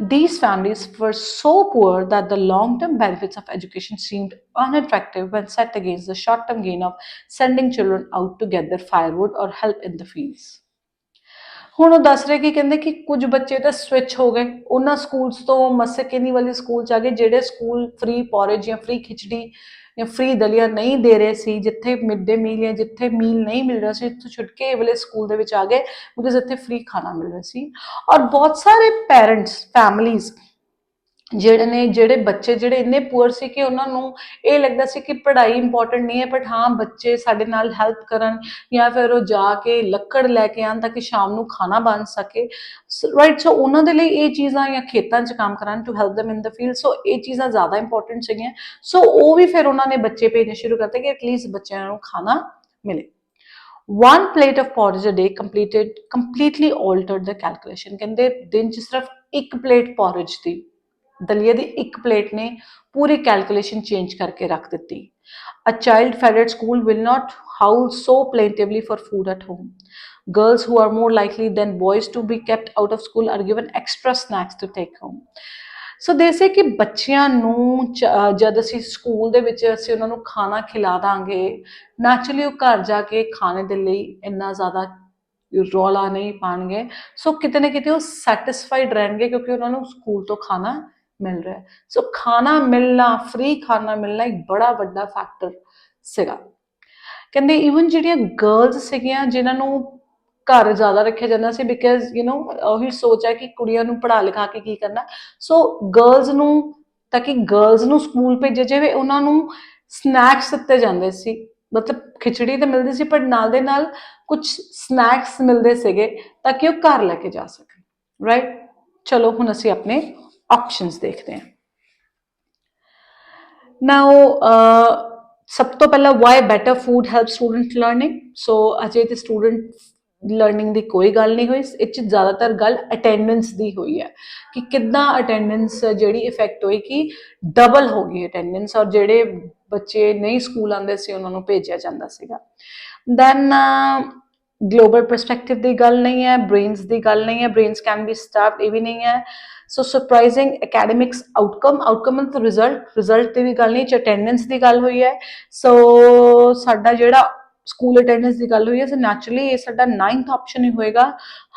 These families were so poor that the long term benefits of education seemed unattractive when set against the short term gain of sending children out to get their firewood or help in the fields. ਹੁਣ ਉਹ ਦੱਸ ਰਹੇ ਕਿ ਕਹਿੰਦੇ ਕਿ ਕੁਝ ਬੱਚੇ ਤਾਂ ਸਵਿਚ ਹੋ ਗਏ ਉਹਨਾਂ ਸਕੂਲਸ ਤੋਂ ਮਸਕੇਨੀ ਵਾਲੇ ਸਕੂਲ ਚ ਆ ਗਏ ਜਿਹੜੇ ਸਕੂਲ ਫ੍ਰੀ ਪੋਰੇਜ ਜਾਂ ਫ੍ਰੀ ਖਿਚੜੀ ਜਾਂ ਫ੍ਰੀ ਦਲੀਆ ਨਹੀਂ ਦੇ ਰਹੇ ਸੀ ਜਿੱਥੇ ਮਿਡ ਡੇ ਮੀਲ ਜਾਂ ਜਿੱਥੇ ਮੀਲ ਨਹੀਂ ਮਿਲ ਰਿਹਾ ਸੀ ਇੱਥੋਂ ਛੁੱਟ ਕੇ ਇਹ ਵਾਲੇ ਸਕੂਲ ਦੇ ਵਿੱਚ ਆ ਗਏ ਬਿਕਾਜ਼ ਇੱਥੇ ਫ੍ਰੀ ਖਾਣਾ ਮਿਲ ਰਿਹਾ ਸੀ ਔਰ ਬਹੁਤ ਸਾਰੇ ਪੈਰੈਂਟਸ ਫੈਮਲੀਜ਼ ਜਿਹੜੇ ਬੱਚੇ ਜਿਹੜੇ ਇੰਨੇ ਪੂਅਰ ਸੀ ਕਿ ਉਹਨਾਂ ਨੂੰ ਇਹ ਲੱਗਦਾ ਸੀ ਕਿ ਪੜ੍ਹਾਈ ਇੰਪੋਰਟੈਂਟ ਨਹੀਂ ਹੈ ਬਟ ਹਾਂ ਬੱਚੇ ਸਾਡੇ ਨਾਲ ਹੈਲਪ ਕਰਨ ਜਾਂ ਫਿਰ ਉਹ ਜਾ ਕੇ ਲੱਕੜ ਲੈ ਕੇ ਆਉਣ ਤਾਂ ਕਿ ਸ਼ਾਮ ਨੂੰ ਖਾਣਾ ਬਣ ਸਕੇ ਰਾਈਟ ਸੋ ਉਹਨਾਂ ਦੇ ਲਈ ਇਹ ਚੀਜ਼ਾਂ ਜਾਂ ਖੇਤਾਂ 'ਚ ਕੰਮ ਕਰਨ ਟੂ ਹੈਲਪ ਦਮ ਇਨ ਦ ਫੀਲਡ ਸੋ ਇਹ ਚੀਜ਼ਾਂ ਜ਼ਿਆਦਾ ਇੰਪੋਰਟੈਂਟ ਸੀਗੀਆਂ ਸੋ ਉਹ ਵੀ ਫਿਰ ਉਹਨਾਂ ਨੇ ਬੱਚੇ ਭੇਜਣੇ ਸ਼ੁਰੂ ਕਰਤੇ ਕਿ ਐਟਲੀਸਟ ਬੱਚਿਆਂ ਨੂੰ ਖਾਣਾ ਮਿਲੇ One plate of porridge a day completely altered the calculation. ਕਹਿੰਦੇ ਦਿਨ 'ਚ ਸਿਰਫ ਇੱਕ ਪਲੇਟ porridge ਦੀ ਦਲੀਆ ਦੀ ਇੱਕ ਪਲੇਟ ਨੇ ਪੂਰੀ ਕੈਲਕੂਲੇਸ਼ਨ ਚੇਂਜ ਕਰਕੇ ਰੱਖ ਦਿੱਤੀ A child fed at school will not howl so plaintively for food at home. Girls who are more likely than boys to be kept out of school are given extra snacks to take home. ਸੋ ਦੇ ਸੇ ਕਿ ਬੱਚਿਆਂ ਨੂੰ ਜਦ ਅਸੀਂ school ਦੇ ਵਿੱਚ ਅਸੀਂ ਉਹਨਾਂ ਨੂੰ ਖਾਣਾ ਖਿਲਾ ਦਾਂਗੇ ਨੈਚੁਰਲੀ ਉਹ ਘਰ ਜਾ ਕੇ ਖਾਣੇ ਦੇ ਲਈ ਇੰਨਾ ਜ਼ਿਆਦਾ ਰੌਲਾ ਨਹੀਂ ਪਾਣਗੇ ਸੋ ਕਿਤੇ ਨਾ ਕਿਤੇ ਉਹ ਸੈਟਿਸਫਾਈਡ ਰਹਿਣਗੇ ਕਿਉਂਕਿ ਉਹਨਾਂ ਨੂੰ ਸਕੂਲ ਤੋਂ ਖਾਣਾ ਮਿਲ ਰਿਹਾ ਸੋ ਖਾਣਾ ਮਿਲਣਾ ਫ੍ਰੀ ਖਾਣਾ ਮਿਲਣਾ ਇੱਕ ਬੜਾ ਵੱਡਾ ਫੈਕਟਰ ਸੀਗਾ ਕਹਿੰਦੇ ਈਵਨ ਜਿਹੜੀਆਂ ਗਰਲਸ ਸੀਗੀਆਂ ਜਿਨ੍ਹਾਂ ਨੂੰ ਘਰ ਜ਼ਿਆਦਾ ਰੱਖਿਆ ਜਾਂਦਾ ਸੀ ਬਿਕਾਜ਼ ਉਹੀ ਸੋਚ ਹੈ ਕਿ ਕੁੜੀਆਂ ਨੂੰ ਪੜ੍ਹਾ ਲਿਖਾ ਕੇ ਕੀ ਕਰਨਾ ਸੋ ਗਰਲਸ ਨੂੰ ਤਾਂ ਕਿ ਗਰਲਸ ਨੂੰ ਸਕੂਲ ਭੇਜਿਆ ਜਾਵੇ ਉਹਨਾਂ ਨੂੰ ਸਨੈਕਸ ਦਿੱਤੇ ਜਾਂਦੇ ਸੀ ਮਤਲਬ ਖਿਚੜੀ ਤਾਂ ਮਿਲਦੀ ਸੀ ਪਰ ਨਾਲ ਦੇ ਨਾਲ ਕੁਝ ਸਨੈਕਸ ਮਿਲਦੇ ਸੀਗੇ ਤਾਂ ਕਿ ਉਹ ਘਰ ਲੈ ਕੇ ਜਾ ਸਕਣ ਰਾਈਟ ਚਲੋ ਹੁਣ ਅਸੀਂ ਆਪਣੇ ਆਪਸ਼ਨਸ ਦੇਖਦੇ ਹਾਂ ਨਾਓ ਸਭ ਤੋਂ ਪਹਿਲਾਂ why better food help student learning so ਅਜੇ ਤੇ ਸਟੂਡੈਂਟ ਲਰਨਿੰਗ ਦੀ ਕੋਈ ਗੱਲ ਨਹੀਂ ਹੋਈ ਇਹ 'ਚ ਜ਼ਿਆਦਾਤਰ ਗੱਲ ਅਟੈਂਡੈਂਸ ਦੀ ਹੋਈ ਹੈ ਕਿ ਕਿੱਦਾਂ ਅਟੈਂਡੈਂਸ ਜਿਹੜੀ ਇਫੈਕਟ ਹੋਈ ਕਿ ਡਬਲ ਹੋ ਗਈ ਅਟੈਂਡੈਂਸ ਔਰ ਜਿਹੜੇ ਬੱਚੇ ਨਹੀਂ ਸਕੂਲ ਆਉਂਦੇ ਸੀ ਉਹਨਾਂ ਨੂੰ ਭੇਜਿਆ ਜਾਂਦਾ ਸੀਗਾ ਦੈਨ ਗਲੋਬਲ ਪਰਸਪੈਕਟਿਵ ਦੀ ਗੱਲ ਨਹੀਂ ਹੈ ਬ੍ਰੇਨਸ ਦੀ ਗੱਲ ਨਹੀਂ ਹੈ ਬ੍ਰੇਨਸ ਕੈਨ ਬੀ ਸਟਾਰਵਡ ਇਹ ਵੀ ਨਹੀਂ ਹੈ ਸੋ ਸਰਪ੍ਰਾਈਜ਼ਿੰਗ ਅਕੈਡਮਿਕਸ ਆਊਟਕਮ ਮਤਲਬ ਰਿਜ਼ਲਟ ਦੀ ਵੀ ਗੱਲ ਨਹੀਂ ਚ ਅਟੈਂਡੈਂਸ ਦੀ ਗੱਲ ਹੋਈ ਹੈ ਸੋ ਸਾਡਾ ਜਿਹੜਾ ਸਕੂਲ ਅਟੈਂਡੈਂਸ ਦੀ ਗੱਲ ਹੋਈ ਹੈ ਸੋ ਨੈਚੁਰਲੀ ਇਹ ਸਾਡਾ 9th ਆਪਸ਼ਨ ਹੀ ਹੋਏਗਾ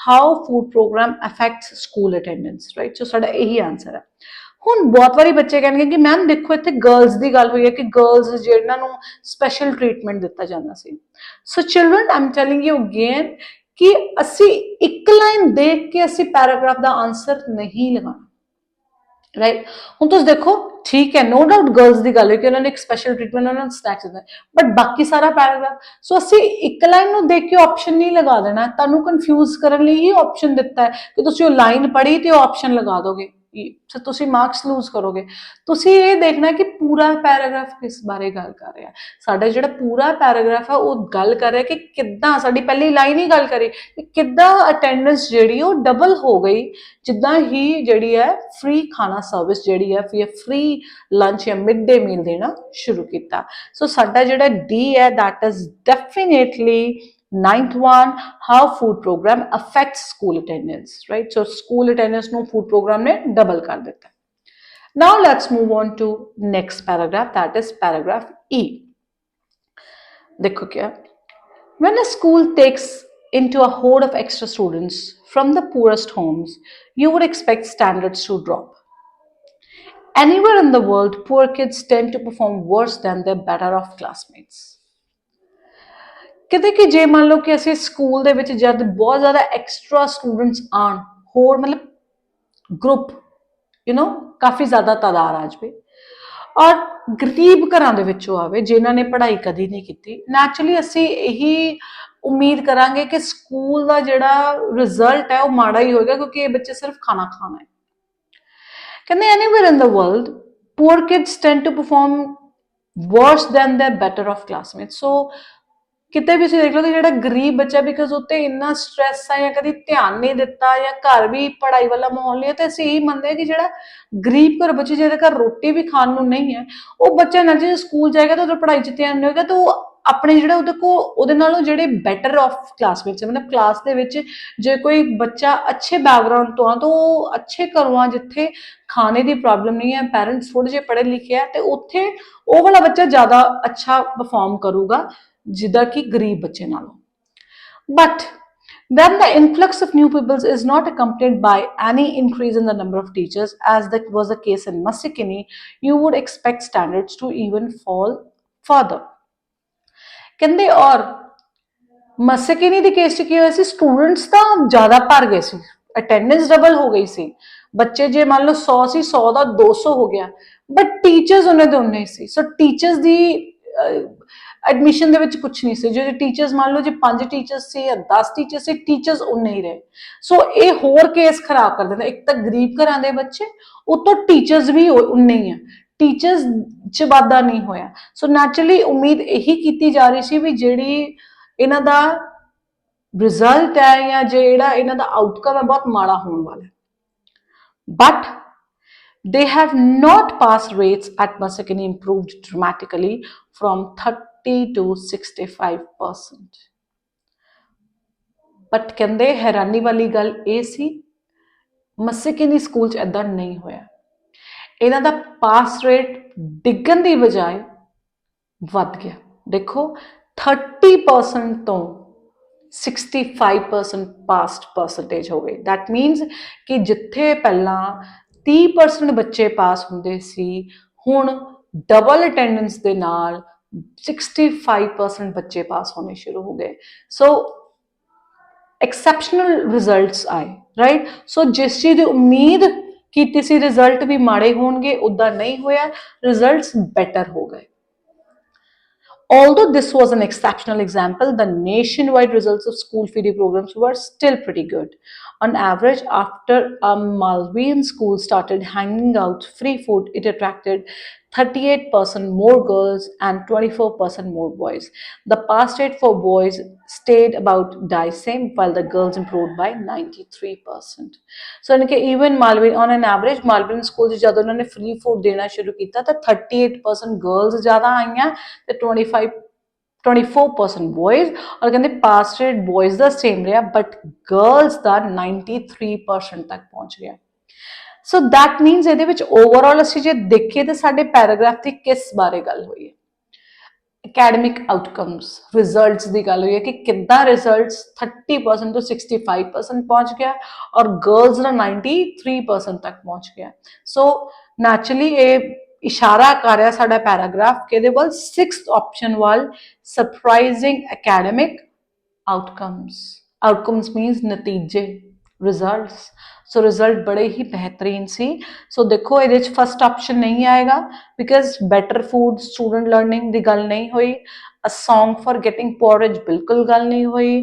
how food program affects school attendance right so ਸਾਡਾ ਇਹੀ ਆਨਸਰ ਹੈ ਹੁਣ ਬਹੁਤ ਵਾਰੀ ਬੱਚੇ ਕਹਿਣਗੇ ਕਿ ਮੈਮ ਦੇਖੋ ਇੱਥੇ ਗਰਲਸ ਦੀ ਗੱਲ ਹੋਈ ਹੈ ਕਿ ਗਰਲਸ ਜਿਹਨਾਂ ਨੂੰ ਸਪੈਸ਼ਲ ਟ੍ਰੀਟਮੈਂਟ ਦਿੱਤਾ ਜਾਂਦਾ ਸੀ so children I am telling you again ਕਿ ਅਸੀਂ ਇੱਕ ਲਾਈਨ ਦੇਖ ਕੇ ਅਸੀਂ ਪੈਰਾਗ੍ਰਾਫ ਦਾ ਆਨਸਰ ਨਹੀਂ ਲਗਾਉਣਾ ਰਾਈਟ ਹੁਣ ਤੁਸੀਂ ਦੇਖੋ ਠੀਕ ਹੈ ਨੋ ਡਾਊਟ ਗਰਲਸ ਦੀ ਗੱਲ ਹੈ ਕਿ ਉਹਨਾਂ ਨੇ ਇੱਕ ਸਪੈਸ਼ਲ ਟ੍ਰੀਟਮੈਂਟ ਉਹਨਾਂ ਨੂੰ ਸਨੈਕਸ ਦਿੰਦਾ ਬਟ ਬਾਕੀ ਸਾਰਾ ਪੈਰਾਗ੍ਰਾਫ ਸੋ ਅਸੀਂ ਇੱਕ ਲਾਈਨ ਨੂੰ ਦੇਖ ਕੇ ਆਪਸ਼ਨ ਨਹੀਂ ਲਗਾ ਦੇਣਾ ਤੁਹਾਨੂੰ ਕਨਫਿਊਜ਼ ਕਰਨ ਲਈ ਹੀ ਆਪਸ਼ਨ ਦਿੱਤਾ ਹੈ ਕਿ ਤੁਸੀਂ ਉਹ ਲਾਈਨ ਪੜ੍ਹੀ ਤੇ ਉਹ ਆਪਸ਼ਨ ਲਗਾ ਦੋਗੇ ਸੋ ਤੁਸੀਂ ਮਾਰਕਸ ਲੂਜ਼ ਕਰੋਗੇ ਤੁਸੀਂ ਇਹ ਦੇਖਣਾ ਕਿ ਪੂਰਾ ਪੈਰਾਗ੍ਰਾਫ ਕਿਸ ਬਾਰੇ ਗੱਲ ਕਰ ਰਿਹਾ ਸਾਡਾ ਜਿਹੜਾ ਪੂਰਾ ਪੈਰਾਗ੍ਰਾਫ ਹੈ ਉਹ ਗੱਲ ਕਰ ਰਿਹਾ ਕਿ ਕਿੱਦਾਂ ਸਾਡੀ ਪਹਿਲੀ ਲਾਈਨ ਹੀ ਗੱਲ ਕਰੀ ਕਿ ਕਿੱਦਾਂ ਅਟੈਂਡੈਂਸ ਜਿਹੜੀ ਉਹ ਡਬਲ ਹੋ ਗਈ ਜਿੱਦਾਂ ਹੀ ਜਿਹੜੀ ਹੈ ਫ੍ਰੀ ਖਾਣਾ ਸਰਵਿਸ ਜਿਹੜੀ ਹੈ ਫਿਰ ਫ੍ਰੀ ਲੰਚ ਜਾਂ ਮਿਡ ਡੇ ਮੀਲ ਦੇਣਾ ਸ਼ੁਰੂ ਕੀਤਾ ਸੋ ਸਾਡਾ ਜਿਹੜਾ ਡੀ ਹੈ that is definitely 9th one, how food program affects school attendance, right? So school attendance no food program ne double kar deta. Now let's move on to next paragraph, that is paragraph E. Dekho kya? When a school takes into a horde of extra students from the poorest homes, you would expect standards to drop. Anywhere in the world, poor kids tend to perform worse than their better off classmates. ਕਿਤੇ ਕਿ ਜੇ ਮੰਨ ਲਓ ਕਿ ਅਸੀਂ school ਦੇ ਵਿੱਚ ਜਦ ਬਹੁਤ ਜ਼ਿਆਦਾ ਐਕਸਟਰਾ ਸਟੂਡੈਂਟਸ ਆਣ ਹੋਰ ਮਤਲਬ ਗਰੁੱਪ ਕਾਫੀ ਜ਼ਿਆਦਾ ਤਾਦਾਦ ਆ ਜਾਵੇ ਔਰ ਗਰੀਬ ਘਰਾਂ ਦੇ ਵਿੱਚੋਂ ਆਵੇ ਜਿਨ੍ਹਾਂ ਨੇ ਪੜ੍ਹਾਈ ਕਦੀ ਨਹੀਂ ਕੀਤੀ ਨੈਚੁਰਲੀ ਅਸੀਂ ਇਹੀ ਉਮੀਦ ਕਰਾਂਗੇ ਕਿ ਸਕੂਲ ਦਾ ਜਿਹੜਾ ਰਿਜ਼ਲਟ ਹੈ ਉਹ ਮਾੜਾ ਹੀ ਹੋਏਗਾ ਕਿਉਂਕਿ ਇਹ ਬੱਚੇ ਸਿਰਫ ਖਾਣਾ ਖਾਣਾ ਹੈ ਕਹਿੰਦੇ anywhere in the world poor kids tend to perform worse than their better off classmates. So ਕਿਤੇ ਵੀ ਤੁਸੀਂ ਦੇਖ ਲਓ ਕਿ ਜਿਹੜਾ ਗਰੀਬ ਬੱਚਾ ਬਿਕਾਜ਼ ਉੱਤੇ ਇੰਨਾ ਸਟ੍ਰੈਸ ਆ ਜਾਂ ਕਦੀ ਧਿਆਨ ਨਹੀਂ ਦਿੱਤਾ ਜਾਂ ਘਰ ਵੀ ਪੜ੍ਹਾਈ ਵਾਲਾ ਮਾਹੌਲ ਨਹੀਂ ਹੈ ਤੇ ਅਸੀਂ ਇਹੀ ਮੰਨਦੇ ਹਾਂ ਕਿ ਜਿਹੜਾ ਗਰੀਬ ਘਰ ਬੱਚੇ ਜਿਹਦੇ ਘਰ ਰੋਟੀ ਵੀ ਖਾਣ ਨੂੰ ਨਹੀਂ ਹੈ ਉਹ ਬੱਚਾ ਨਾ ਜੇ ਸਕੂਲ ਜਾਏਗਾ ਤਾਂ ਉਹਦਾ ਪੜ੍ਹਾਈ 'ਚ ਧਿਆਨ ਨਹੀਂ ਹੋਏਗਾ ਤਾਂ ਉਹ ਆਪਣੇ ਜਿਹੜੇ ਉਹਦੇ ਨਾਲੋਂ ਜਿਹੜੇ ਬੈਟਰ ਆਫ ਕਲਾਸ ਵਿੱਚ ਮਤਲਬ ਕਲਾਸ ਦੇ ਵਿੱਚ ਜੇ ਕੋਈ ਬੱਚਾ ਅੱਛੇ ਬੈਕਗ੍ਰਾਉਂਡ ਤੋਂ ਆ ਤਾਂ ਉਹ ਅੱਛੇ ਘਰੋਂ ਆ ਜਿੱਥੇ ਖਾਣੇ ਦੀ ਪ੍ਰੋਬਲਮ ਨਹੀਂ ਹੈ ਪੈਰੈਂਟਸ ਥੋੜ੍ਹੇ ਜਿਹੇ ਪੜ੍ਹੇ ਲਿਖੇ ਆ ਤੇ ਉੱਥੇ ਉਹ ਵਾਲਾ ਬੱਚਾ ਜ਼ਿਆਦਾ ਅੱਛਾ ਪਰਫਾਰਮ ਕਰੂਗਾ ਜਿੱਦਾਂ ਕਿ ਗਰੀਬ ਬੱਚੇ ਨਾਲੋਂ but when the influx of new pupils is not accompanied by any increase in the number of teachers as that was the case in Masikini you would expect standards to even fall further ਕਹਿੰਦੇ ਔਰ ਮਸਕਿਨੀ ਦੀ case 'ਚ ਕੀ ਹੋਇਆ ਸੀ students ਤਾਂ ਜ਼ਿਆਦਾ ਭਰ ਗਏ ਸੀ attendance double ਹੋ ਗਈ ਸੀ ਬੱਚੇ ਜੇ ਮੰਨ ਲਓ 100 ਸੀ 100 ਦਾ 200 ਹੋ ਗਿਆ ਬਟ ਟੀਚਰਸ ਉਹਨੇ ਦੇ ਉਨੇ ਸੀ ਸੋ ਟੀਚਰਸ ਦੀ ਐਡਮਿਸ਼ਨ ਦੇ ਵਿੱਚ ਕੁਝ ਨਹੀਂ ਸੀ ਜੇ ਟੀਚਰਸ ਮੰਨ ਲਓ ਜੇ 5 ਟੀਚਰਸ ਸੀ ਜਾਂ 10 ਟੀਚਰਸ ਸੀ ਟੀਚਰਸ ਉਨੇ ਹੀ ਰਹੇ ਸੋ ਇਹ ਹੋਰ ਕੇਸ ਖਰਾਬ ਕਰ ਦਿੰਦਾ ਇੱਕ ਤਾਂ ਗਰੀਬ ਘਰਾਂ ਦੇ ਬੱਚੇ ਉਤੋਂ ਟੀਚਰਸ ਵੀ ਉਨੇ ਹੀ ਆ ਟੀਚਰਸ 'ਚ ਵਾਧਾ ਨਹੀਂ ਹੋਇਆ ਸੋ ਨੈਚੁਰਲੀ ਉਮੀਦ ਇਹੀ ਕੀਤੀ ਜਾ ਰਹੀ ਸੀ ਵੀ ਜਿਹੜੀ ਇਹਨਾਂ ਦਾ ਰਿਜ਼ਲਟ ਹੈ ਜਾਂ ਜਿਹੜਾ ਇਹਨਾਂ ਦਾ ਆਊਟਕਮ ਹੈ ਬਹੁਤ ਮਾੜਾ ਹੋਣ ਵਾਲਾ ਹੈ but they have not pass rates at Masakini improved dramatically from 30 to 65%. But ਕਹਿੰਦੇ ਹੈਰਾਨੀ ਵਾਲੀ ਗੱਲ ਇਹ ਸੀ ਮਸਕਿਨੀ ਸਕੂਲ 'ਚ ਇਦਾਂ ਨਹੀਂ ਹੋਇਆ ਇਹਨਾਂ ਦਾ ਪਾਸ ਰੇਟ ਡਿੱਗਣ ਦੀ ਬਜਾਏ ਵੱਧ ਗਿਆ ਦੇਖੋ 30% ਤੋਂ 65% ਪਾਸਡ ਪਰਸੈਂਟੇਜ ਹੋ ਗਈ ਦੈਟ ਮੀਨਸ ਕਿ ਜਿੱਥੇ ਪਹਿਲਾਂ 30% ਬੱਚੇ ਪਾਸ ਹੁੰਦੇ ਸੀ ਹੁਣ ਡਬਲ ਅਟੈਂਡੈਂਸ ਦੇ ਨਾਲ 65% ਬੱਚੇ ਪਾਸ ਹੋਣੇ ਸ਼ੁਰੂ ਹੋ ਗਏ ਸੋ ਐਕਸੈਪਸ਼ਨਲ ਰਿਜ਼ਲਟਸ ਆਏ ਰਾਈਟ ਸੋ ਜਿਸ ਚੀਜ਼ ਦੀ ਉਮੀਦ ਕੀਤੀ ਸੀ ਰਿਜ਼ਲਟ ਵੀ ਮਾੜੇ ਹੋਣਗੇ ਉਦਾਂ ਨਹੀਂ ਹੋਇਆ ਰਿਜ਼ਲਟਸ ਬੈਟਰ ਹੋ ਗਏ Although this was an exceptional example, the nationwide results of school feeding programs were still pretty good. On average, after a Malvian school started handing out free food, it attracted 38% more girls and 24% more boys. The pass rate for boys stayed about die same, while the girls improved by 93%. So, even Malvian, on an average, Malvian school जब उन्होंने free food देना शुरू किया था 38% girls ज़्यादा आईयां ते 24% boys और कहते पास रेट boys ਦਾ same ਰਿਹਾ but girls ਦਾ 93% ਤੱਕ ਪਹੁੰਚ ਗਿਆ ਸੋ that means ਇਹਦੇ ਵਿੱਚ overall ਅਸੀਂ ਜੇ ਦੇਖੀਏ ਤਾਂ ਸਾਡੇ ਪੈਰਾਗ੍ਰਾਫ ਦੀ ਕਿਸ ਬਾਰੇ ਗੱਲ ਹੋਈ ਹੈ academic outcomes results ਦੀ ਗੱਲ ਹੋਈ ਹੈ ਕਿ ਕਿੱਦਾਂ results 30% ਤੋਂ 65% ਪਹੁੰਚ ਗਿਆ ਔਰ girls ਦਾ 93% ਤੱਕ ਪਹੁੰਚ ਗਿਆ ਸੋ naturally ਇਹ ਇਸ਼ਾਰਾ ਕਰ ਰਿਹਾ ਸਾਡਾ ਪੈਰਾਗ੍ਰਾਫ ਕਿਹਦੇ ਵੱਲ 6th ਆਪਸ਼ਨ ਵੱਲ ਸਰਪ੍ਰਾਈਜ਼ਿੰਗ ਐਕੈਡਮਿਕ ਆਊਟਕਮਸ ਮੀਨਸ ਨਤੀਜੇ ਰਿਜ਼ਲਟਸ ਸੋ ਰਿਜ਼ਲਟ ਬੜੇ ਹੀ ਬਿਹਤਰੀਨ ਸੀ ਸੋ ਦੇਖੋ ਇਹਦੇ ਵਿੱਚ ਫਸਟ ਆਪਸ਼ਨ ਨਹੀਂ ਆਏਗਾ because better food student learning ਦੀ ਗੱਲ ਨਹੀਂ ਹੋਈ ਅ ਸੌਂਗ ਫॉर ਗੈਟਿੰਗ ਪੋਰੇਜ ਬਿਲਕੁਲ ਗੱਲ ਨਹੀਂ ਹੋਈ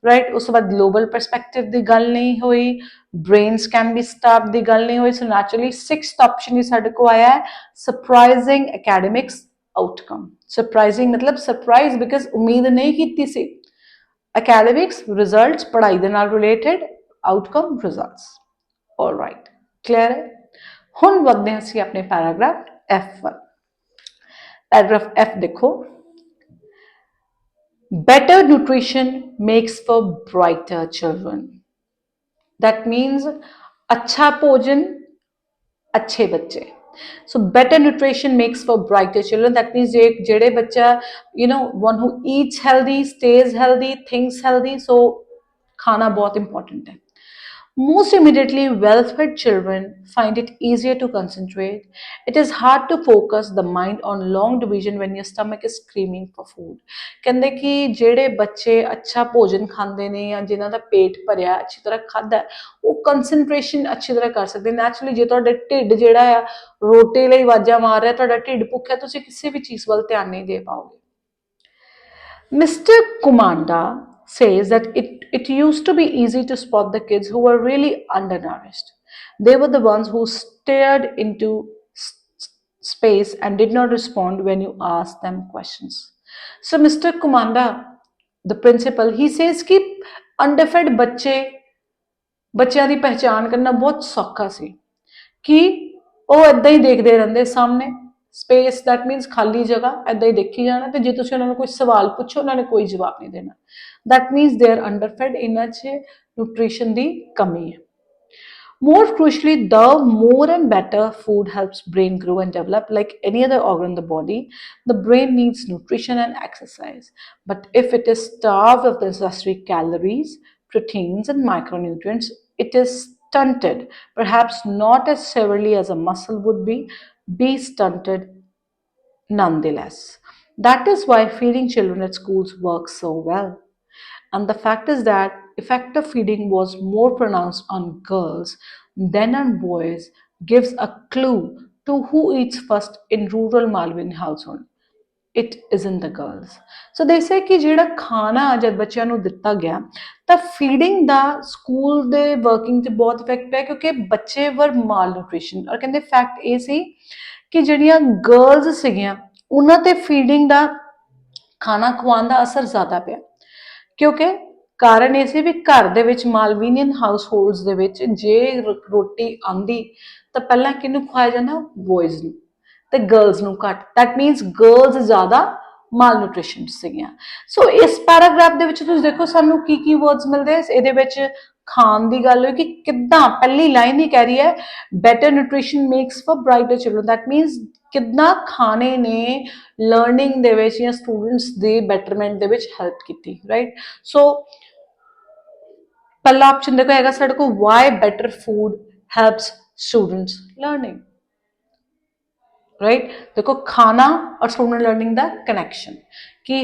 ਰਾਈਟ ਉਸ ਤੋਂ ਬਾਅਦ ਗਲੋਬਲ ਪਰਸਪੈਕਟਿਵ ਦੀ ਗੱਲ ਨਹੀਂ ਹੋਈ brains can be stopped ਦੀ ਗੱਲ ਨਹੀਂ ਹੋਈ ਸੋ ਨੈਚੁਰਲੀ 6th ਆਪਸ਼ਨ ਹੀ ਸਾਡੇ ਕੋ ਆਇਆ ਹੈ ਸਰਪ੍ਰਾਈਜ਼ਿੰਗ ਐਕੈਡਮਿਕਸ ਆਊਟਕਮ ਸਰਪ੍ਰਾਈਜ਼ਿੰਗ ਮਤਲਬ ਸਰਪ੍ਰਾਈਜ਼ ਬਿਕਾਜ਼ ਉਮੀਦ ਨਹੀਂ ਕੀਤੀ ਸੀ academics results ਪੜ੍ਹਾਈ ਦੇ ਨਾਲ related outcome results all right clear ਹੈ ਹੁਣ ਵਧਦੇ ਹਾਂ ਅਸੀਂ ਆਪਣੇ ਪੈਰਾਗ੍ਰਾਫ F ਵੱਲ ਪੈਰਾਗ੍ਰਾਫ F ਦੇਖੋ better nutrition makes for brighter children that means अच्छा भोजन अच्छे बच्चे so better nutrition makes for brighter children that means jede bacha one who eats healthy stays healthy thinks healthy so khana bahut important hai most immediately well-fed children find it easier to concentrate it is hard to focus the mind on long division when your stomach is screaming for food ਕਹਿੰਦੇ ਕਿ ਜਿਹੜੇ ਬੱਚੇ ਅੱਛਾ ਭੋਜਨ ਖਾਂਦੇ ਨੇ ਜਾਂ ਜਿਨ੍ਹਾਂ ਦਾ ਪੇਟ ਭਰਿਆ ਅੱਛੀ ਤਰ੍ਹਾਂ ਖਾਦਾ ਉਹ ਕਨਸੈਂਟਰੇਸ਼ਨ ਅੱਛੀ ਤਰ੍ਹਾਂ ਕਰ ਸਕਦੇ ਨੈਚੁਰਲੀ ਜੇ ਤੁਹਾਡੇ ਢਿੱਡ ਜਿਹੜਾ ਆ ਰੋਟੀ ਲਈ ਆਵਾਜ਼ਾਂ ਮਾਰ ਰਿਹਾ ਤੁਹਾਡਾ ਢਿੱਡ ਭੁੱਖਿਆ ਤੁਸੀਂ ਕਿਸੇ ਵੀ ਚੀਜ਼ ਵੱਲ ਧਿਆਨ ਨਹੀਂ ਦੇ ਪਾਓਗੇ Mr. Kumanda says that it used to be easy to spot the kids who were really undernourished. They were the ones who stared into space and did not respond when you asked them questions. So Mr. Kumanda the principal, he says कि underfed ਬੱਚਿਆਂ ਦੀ ਪਹਿਚਾਣ ਕਰਨਾ ਬਹੁਤ ਸੌਖਾ ਸੀ ਕਿ ਉਹ ਇਦਾਂ ਹੀ ਦੇਖਦੇ ਰਹਿੰਦੇ ਸਾਹਮਣੇ ਸਪੇਸ, ਦੈਟ ਮੀਨਸ ਖਾਲੀ ਜਗ੍ਹਾ ਇਦਾਂ ਹੀ ਦੇਖੀ ਜਾਣਾ, ਤੇ ਜੇ ਤੁਸੀਂ ਉਹਨਾਂ ਨੂੰ ਕੋਈ ਸਵਾਲ ਪੁੱਛੋ ਉਹਨਾਂ ਨੇ ਕੋਈ ਜਵਾਬ ਨਹੀਂ ਦੇਣਾ, ਦੈਟ ਮੀਨਸ ਦੇ ਆਰ ਅੰਡਰਫੈਡ, ਇਹਨਾਂ 'ਚ ਨਿਊਟ੍ਰੀਸ਼ਨ ਦੀ ਕਮੀ ਹੈ। More crucially, the more and better food helps brain grow and develop like any other organ in the body. The brain needs nutrition and exercise. But if it is starved of the necessary calories, proteins, and micronutrients, it is stunted, perhaps not as severely as a muscle would be stunted nonetheless. That is why feeding children at schools works so well. And the fact is that effective feeding was more pronounced on girls than on boys gives a clue to who eats first in rural Malvian household. It isn't the girls. So they say ਕਿ ਜਿਹੜਾ ਖਾਣਾ ਜਦ ਬੱਚਿਆਂ ਨੂੰ ਦਿੱਤਾ ਗਿਆ ਤਾਂ feeding ਦਾ school ਦੇ ਵਰਕਿੰਗ ਤੇ ਬਹੁਤ ਇਫੈਕਟ ਪਿਆ ਕਿਉਂਕਿ ਬੱਚੇ ਵਰ ਮਾਲ ਨਿਊਟ੍ਰੀਸ਼ਨ, ਔਰ ਕਹਿੰਦੇ ਫੈਕਟ ਇਹ ਸੀ ਕਿ ਜਿਹੜੀਆਂ ਗਰਲਸ ਸੀਗੀਆਂ ਉਹਨਾਂ ਤੇ ਫੀਡਿੰਗ ਦਾ ਖਾਣਾ ਖਵਾਉਣ ਦਾ ਅਸਰ ਜ਼ਿਆਦਾ ਪਿਆ ਕਿਉਂਕਿ ਕਾਰਨ ਇਹ ਸੀ ਵੀ ਘਰ ਦੇ ਵਿੱਚ ਮਾਲਵੀਨੀਅਨ ਹਾਊਸਹੋਲਡਸ ਦੇ ਵਿੱਚ ਜੇ ਰੋਟੀ ਆਂਦੀ ਤਾਂ ਪਹਿਲਾਂ ਕਿਹਨੂੰ ਖਵਾਇਆ ਜਾਂਦਾ, ਬॉयਜ਼ ਨੂੰ, ਤੇ ਗਰਲਸ ਨੂੰ ਘੱਟ, ਦੈਟ ਮੀਨਸ ਗਰਲਸ ਜ਼ਿਆਦਾ ਮਾਲ ਨਿਊਟ੍ਰੀਸ਼ਨ ਸੀਗੀਆਂ। ਸੋ ਇਸ ਪੈਰਾਗ੍ਰਾਫ ਦੇ ਵਿੱਚ ਤੁਸੀਂ ਦੇਖੋ ਸਾਨੂੰ ਕੀ ਵਰਡਸ ਮਿਲਦੇ, ਇਹਦੇ ਵਿੱਚ ਖਾਣ ਦੀ ਗੱਲ ਹੋਈ ਕਿ ਕਿੱਦਾਂ, ਪਹਿਲੀ ਲਾਈਨ ਹੀ ਕਹਿ ਰਹੀ ਹੈ better nutrition makes for brighter children, that means ਕਿੱਦਾਂ ਖਾਣੇ ਨੇ ਲਰਨਿੰਗ ਦੇ ਵਿੱਚ ਜਾਂ ਸਟੂਡੈਂਟਸ ਦੇ ਬੈਟਰਮੈਂਟ ਦੇ ਵਿੱਚ ਹੈਲਪ ਕੀਤੀ, ਰਾਈਟ। ਸੋ पहला ऑप्शन देखो है साढ़े को why better food helps students learning, right. देखो खाना और स्टूडेंट लर्निंग दा कनेक्शन कि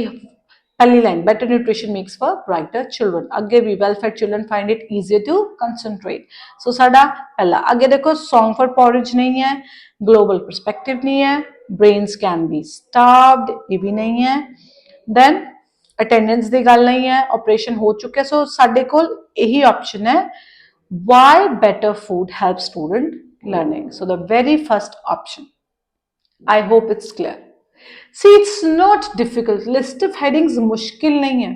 पहली line better nutrition makes for brighter children, अगे भी well fed children find it easier to concentrate. So साडा पहला आगे देखो सॉन्ग फॉर पॉरेज नहीं है, ग्लोबल परस्पेक्टिव नहीं है, ब्रेन्स कैन बी स्टार्व्ड ये भी नहीं है, देन अटेंडेंस की गल नहीं है, ऑपरेशन हो चुके। सो साडे कोल यही ऑप्शन है why better food help student learning. So the very first option, I hope it's clear. See it's not difficult, list of headings मुश्किल नहीं है,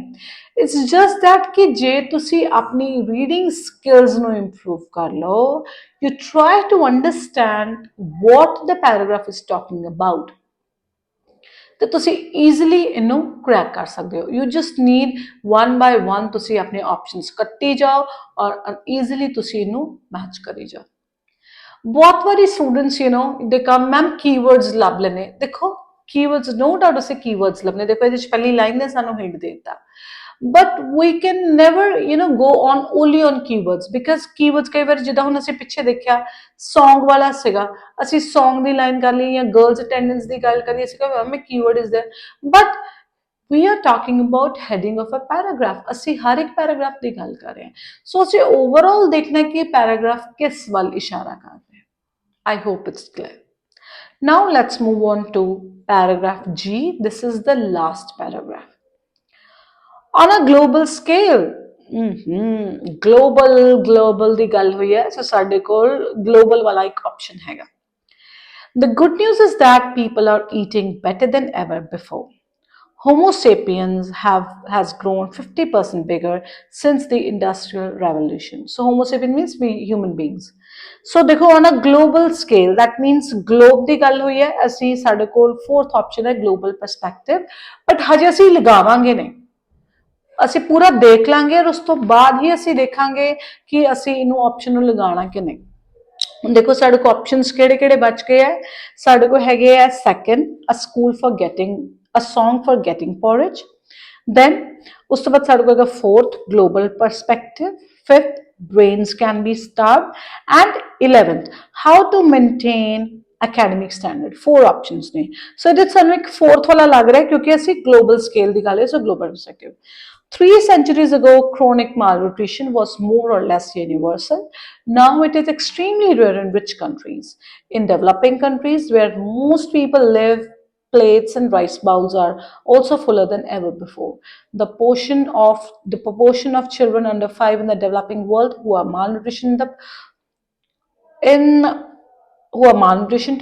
इट्स जस्ट दैट कि जे तुसी अपनी रीडिंग स्किल्स नो इंप्रूव कर लो, you try to understand what the paragraph is talking about, तो तुसी ईजिली इनू क्रैक कर सकते हो। You just need one by one तुसी अपने ऑप्शंस कट्टी जाओ और ईजिली तुसी इनू मैच करी जाओ। बहुत बारी students you know they come ma'am keywords लभ लेने, देखो कीवर्ड्स नो डाउट उसे कीवर्ड्स लभने, देखो ये पहली लाइन ने सानू हिंट देता, but we can never you know go on only on keywords because keywords कई बार जिदा हुण असीं पिछे देखिया सॉन्ग वाला सीगा, असीं सॉन्ग दी लाइन कर ली या गर्ल्स अटेंडेंस दी गल करिए असीं कहा मैं keyword is there, but we are talking about heading of a paragraph, असीं हर एक पैराग्राफ की गल कर रहे हैं। सो असीं ओवरऑल देखना कि पैराग्राफ किस वल इशारा कर रहे हैं। I hope it's clear. Now let's move on to paragraph G, this is the last paragraph. On a global scale, global ਦੀ ਗੱਲ ਹੋਈ ਹੈ, ਸੋ ਸਾਡੇ ਕੋਲ global ਵਾਲਾ ਇੱਕ option ਹੈਗਾ। The good news is that people are eating better than ever before. Homo sapiens has grown 50% bigger since the Industrial Revolution. So Homo sapiens means we human beings. So देखो on a global scale, that means globe ਦੀ ਗੱਲ ਹੋਈ ਹੈ, ਅਸੀਂ ਸਾਡੇ ਕੋਲ fourth option ਹੈ global perspective, but ਹਜੇ ਅਸੀਂ ਲਗਾਵਾਂਗੇ ਨਹੀਂ, ਅਸੀਂ ਪੂਰਾ ਦੇਖ ਲਾਂਗੇ और उस तो बाद ही ਅਸੀਂ ਦੇਖਾਂਗੇ ਕਿ ਅਸੀਂ ਇਹਨੂੰ ਆਪਸ਼ਨ ਨੂੰ ਲਗਾਉਣਾ ਕਿ ਨਹੀਂ। ਹੁਣ ਦੇਖੋ ਸਾਡੇ ਕੋਲ ਆਪਸ਼ਨਸ ਕਿਹੜੇ-ਕਿਹੜੇ ਬਚ ਗਏ ਹੈ, ਸਾਡੇ ਕੋਲ ਹੈਗੇ ਆ second a school for getting a song for getting porridge, then ਉਸ ਤੋਂ ਬਾਅਦ ਸਾਡੇ ਕੋਲ ਹੈਗਾ fourth global perspective, fifth brains can be starved, and 11th how to maintain academic standard। four options ਨੇ। ਸੋ ਇਹਦੇ ਸਾਨੂੰ ਇੱਕ fourth ਵਾਲਾ ਲੱਗ ਰਿਹਾ ਕਿਉਂਕਿ ਅਸੀਂ global scale ਦੀ ਗੱਲ ਹੈ, ਸੋ global perspective। 3 centuries ago, chronic malnutrition was more or less universal. Now it is extremely rare in rich countries. In developing countries where most people live, plates and rice bowls are also fuller than ever before. The proportion of children under 5 in the developing world who are malnutrition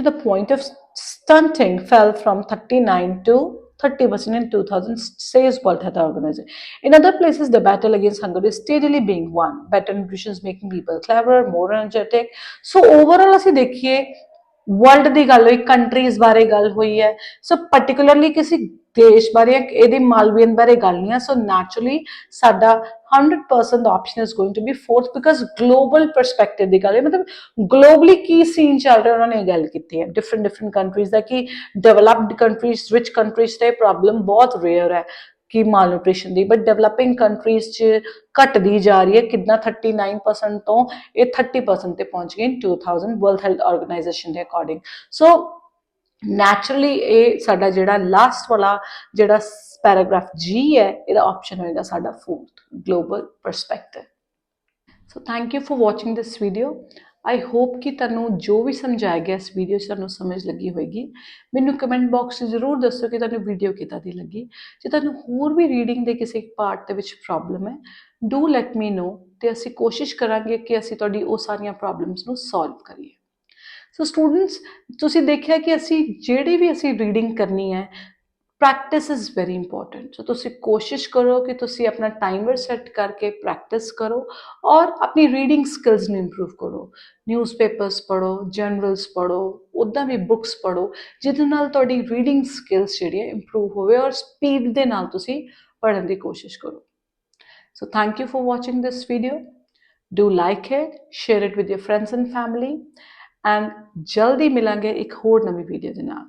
to the point of stunting fell from 39 to 30% in 2000, says World Health Organization. In other places, the battle against hunger is steadily being won. Better nutrition is making people cleverer, more energetic. So overall, ਅਸੀਂ ਦੇਖੀਏ world ਦੀ ਗੱਲ ਹੋਈ, countries ਬਾਰੇ ਗੱਲ ਹੋਈ ਹੈ, ਸੋ particularly ਕਿਸੇ ਦੇਸ਼ ਬਾਰੇ ਇਹਦੇ ਮਾਲਵੀਅਨ ਬਾਰੇ ਗੱਲ ਨਹੀਂ ਹੈ, ਸੋ ਨੈਚੁਰਲੀ ਸਾਡਾ 100% option is going to be fourth, because global perspective ਦੀ ਗੱਲ ਹੈ, ਮਤਲਬ ਗਲੋਬਲੀ ਕੀ ਸੀਨ ਚੱਲ ਰਿਹਾ ਉਹਨਾਂ ਨੇ ਗੱਲ ਕੀਤੀ ਹੈ, ਡਿਫਰੈਂਟ ਕੰਟਰੀਜ਼ ਦਾ, ਕਿ ਡਿਵੈਲਪਡ ਕੰਟਰੀਜ਼, ਰਿਚ ਕੰਟਰੀਜ਼ ਤੇ ਪ੍ਰੋਬਲਮ ਬਹੁਤ ਰੇਅਰ ਹੈ ਕਿ ਮਾਲ nutrition the, but developing countries 'ਚ ਘਟਦੀ ਜਾ ਰਹੀ ਹੈ, ਕਿੰਨਾ 39% ਤੋਂ ਇਹ 30% ਤੇ ਪਹੁੰਚ ਗਈ ਇਨ 2000 ਵਰਲਡ ਹੈਲਥ ਆਰਗੇਨਾਈਜੇਸ਼ਨ ਦੇ ਅਕੋਰਡਿੰਗ। ਸੋ ਨੈਚੁਰਲੀ ਇਹ ਸਾਡਾ ਜਿਹੜਾ ਲਾਸਟ ਵਾਲਾ ਜਿਹੜਾ ਪੈਰਾਗ੍ਰਾਫ ਜੀ ਹੈ, ਇਹਦਾ ਆਪਸ਼ਨ ਹੋਏਗਾ ਸਾਡਾ fourth, global perspective. So thank you for watching this video. I hope ਕਿ ਤੁਹਾਨੂੰ ਜੋ ਵੀ ਸਮਝਾਇਆ ਗਿਆ ਇਸ ਵੀਡੀਓ 'ਚ ਤੁਹਾਨੂੰ ਸਮਝ ਲੱਗੀ ਹੋਏਗੀ। ਮੈਨੂੰ ਕਮੈਂਟ ਬਾਕਸ 'ਚ ਜ਼ਰੂਰ ਦੱਸੋ ਕਿ ਤੁਹਾਨੂੰ ਵੀਡੀਓ ਕਿੱਦਾਂ ਦੀ ਲੱਗੀ। ਜੇ ਤੁਹਾਨੂੰ ਹੋਰ ਵੀ ਰੀਡਿੰਗ ਦੇ ਕਿਸੇ ਪਾਰਟ ਦੇ ਵਿੱਚ ਪ੍ਰੋਬਲਮ ਹੈ, ਡੂ ਲੈਟ ਮੀ ਨੋ, ਤੇ ਅਸੀਂ ਕੋਸ਼ਿਸ਼ ਕਰਾਂਗੇ ਕਿ ਅਸੀਂ ਤੁਹਾਡੀ ਉਹ ਸਾਰੀਆਂ ਪ੍ਰੋਬਲਮਸ ਨੂੰ ਸੋਲਵ ਕਰੀਏ। ਸੋ ਸਟੂਡੈਂਟਸ, ਤੁਸੀਂ ਦੇਖਿਆ ਕਿ ਅਸੀਂ ਜਿਹੜੀ ਵੀ ਅਸੀਂ ਰੀਡਿੰਗ ਕਰਨੀ ਹੈ, ਪ੍ਰੈਕਟਿਸ ਇਜ਼ ਵੈਰੀ ਇੰਪੋਰਟੈਂਟ। ਸੋ ਤੁਸੀਂ ਕੋਸ਼ਿਸ਼ ਕਰੋ ਕਿ ਤੁਸੀਂ ਆਪਣਾ ਟਾਈਮਰ ਸੈੱਟ ਕਰਕੇ ਪ੍ਰੈਕਟਿਸ ਕਰੋ ਔਰ ਆਪਣੀ ਰੀਡਿੰਗ ਸਕਿੱਲਸ ਨੂੰ ਇੰਪਰੂਵ ਕਰੋ। ਨਿਊਜ਼ਪੇਪਰਸ ਪੜ੍ਹੋ, ਜਰਨਲਸ ਪੜ੍ਹੋ, ਉੱਦਾਂ ਵੀ ਬੁੱਕਸ ਪੜ੍ਹੋ, ਜਿਹਦੇ ਨਾਲ ਤੁਹਾਡੀ ਰੀਡਿੰਗ ਸਕਿੱਲਸ ਜਿਹੜੀ ਹੈ ਇੰਪਰੂਵ ਹੋਵੇ ਔਰ ਸਪੀਡ ਦੇ ਨਾਲ ਤੁਸੀਂ ਪੜ੍ਹਨ ਦੀ ਕੋਸ਼ਿਸ਼ ਕਰੋ। So thank you for watching this video. Do like it, share it with your friends and family, and jaldi milange ek ਹੋਰ ਨਵੀਂ video ਦੇ ਨਾਲ।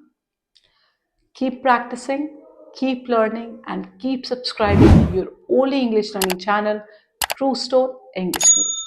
Keep practicing, keep learning, and keep subscribing to your only English learning channel, True Stone English Guru.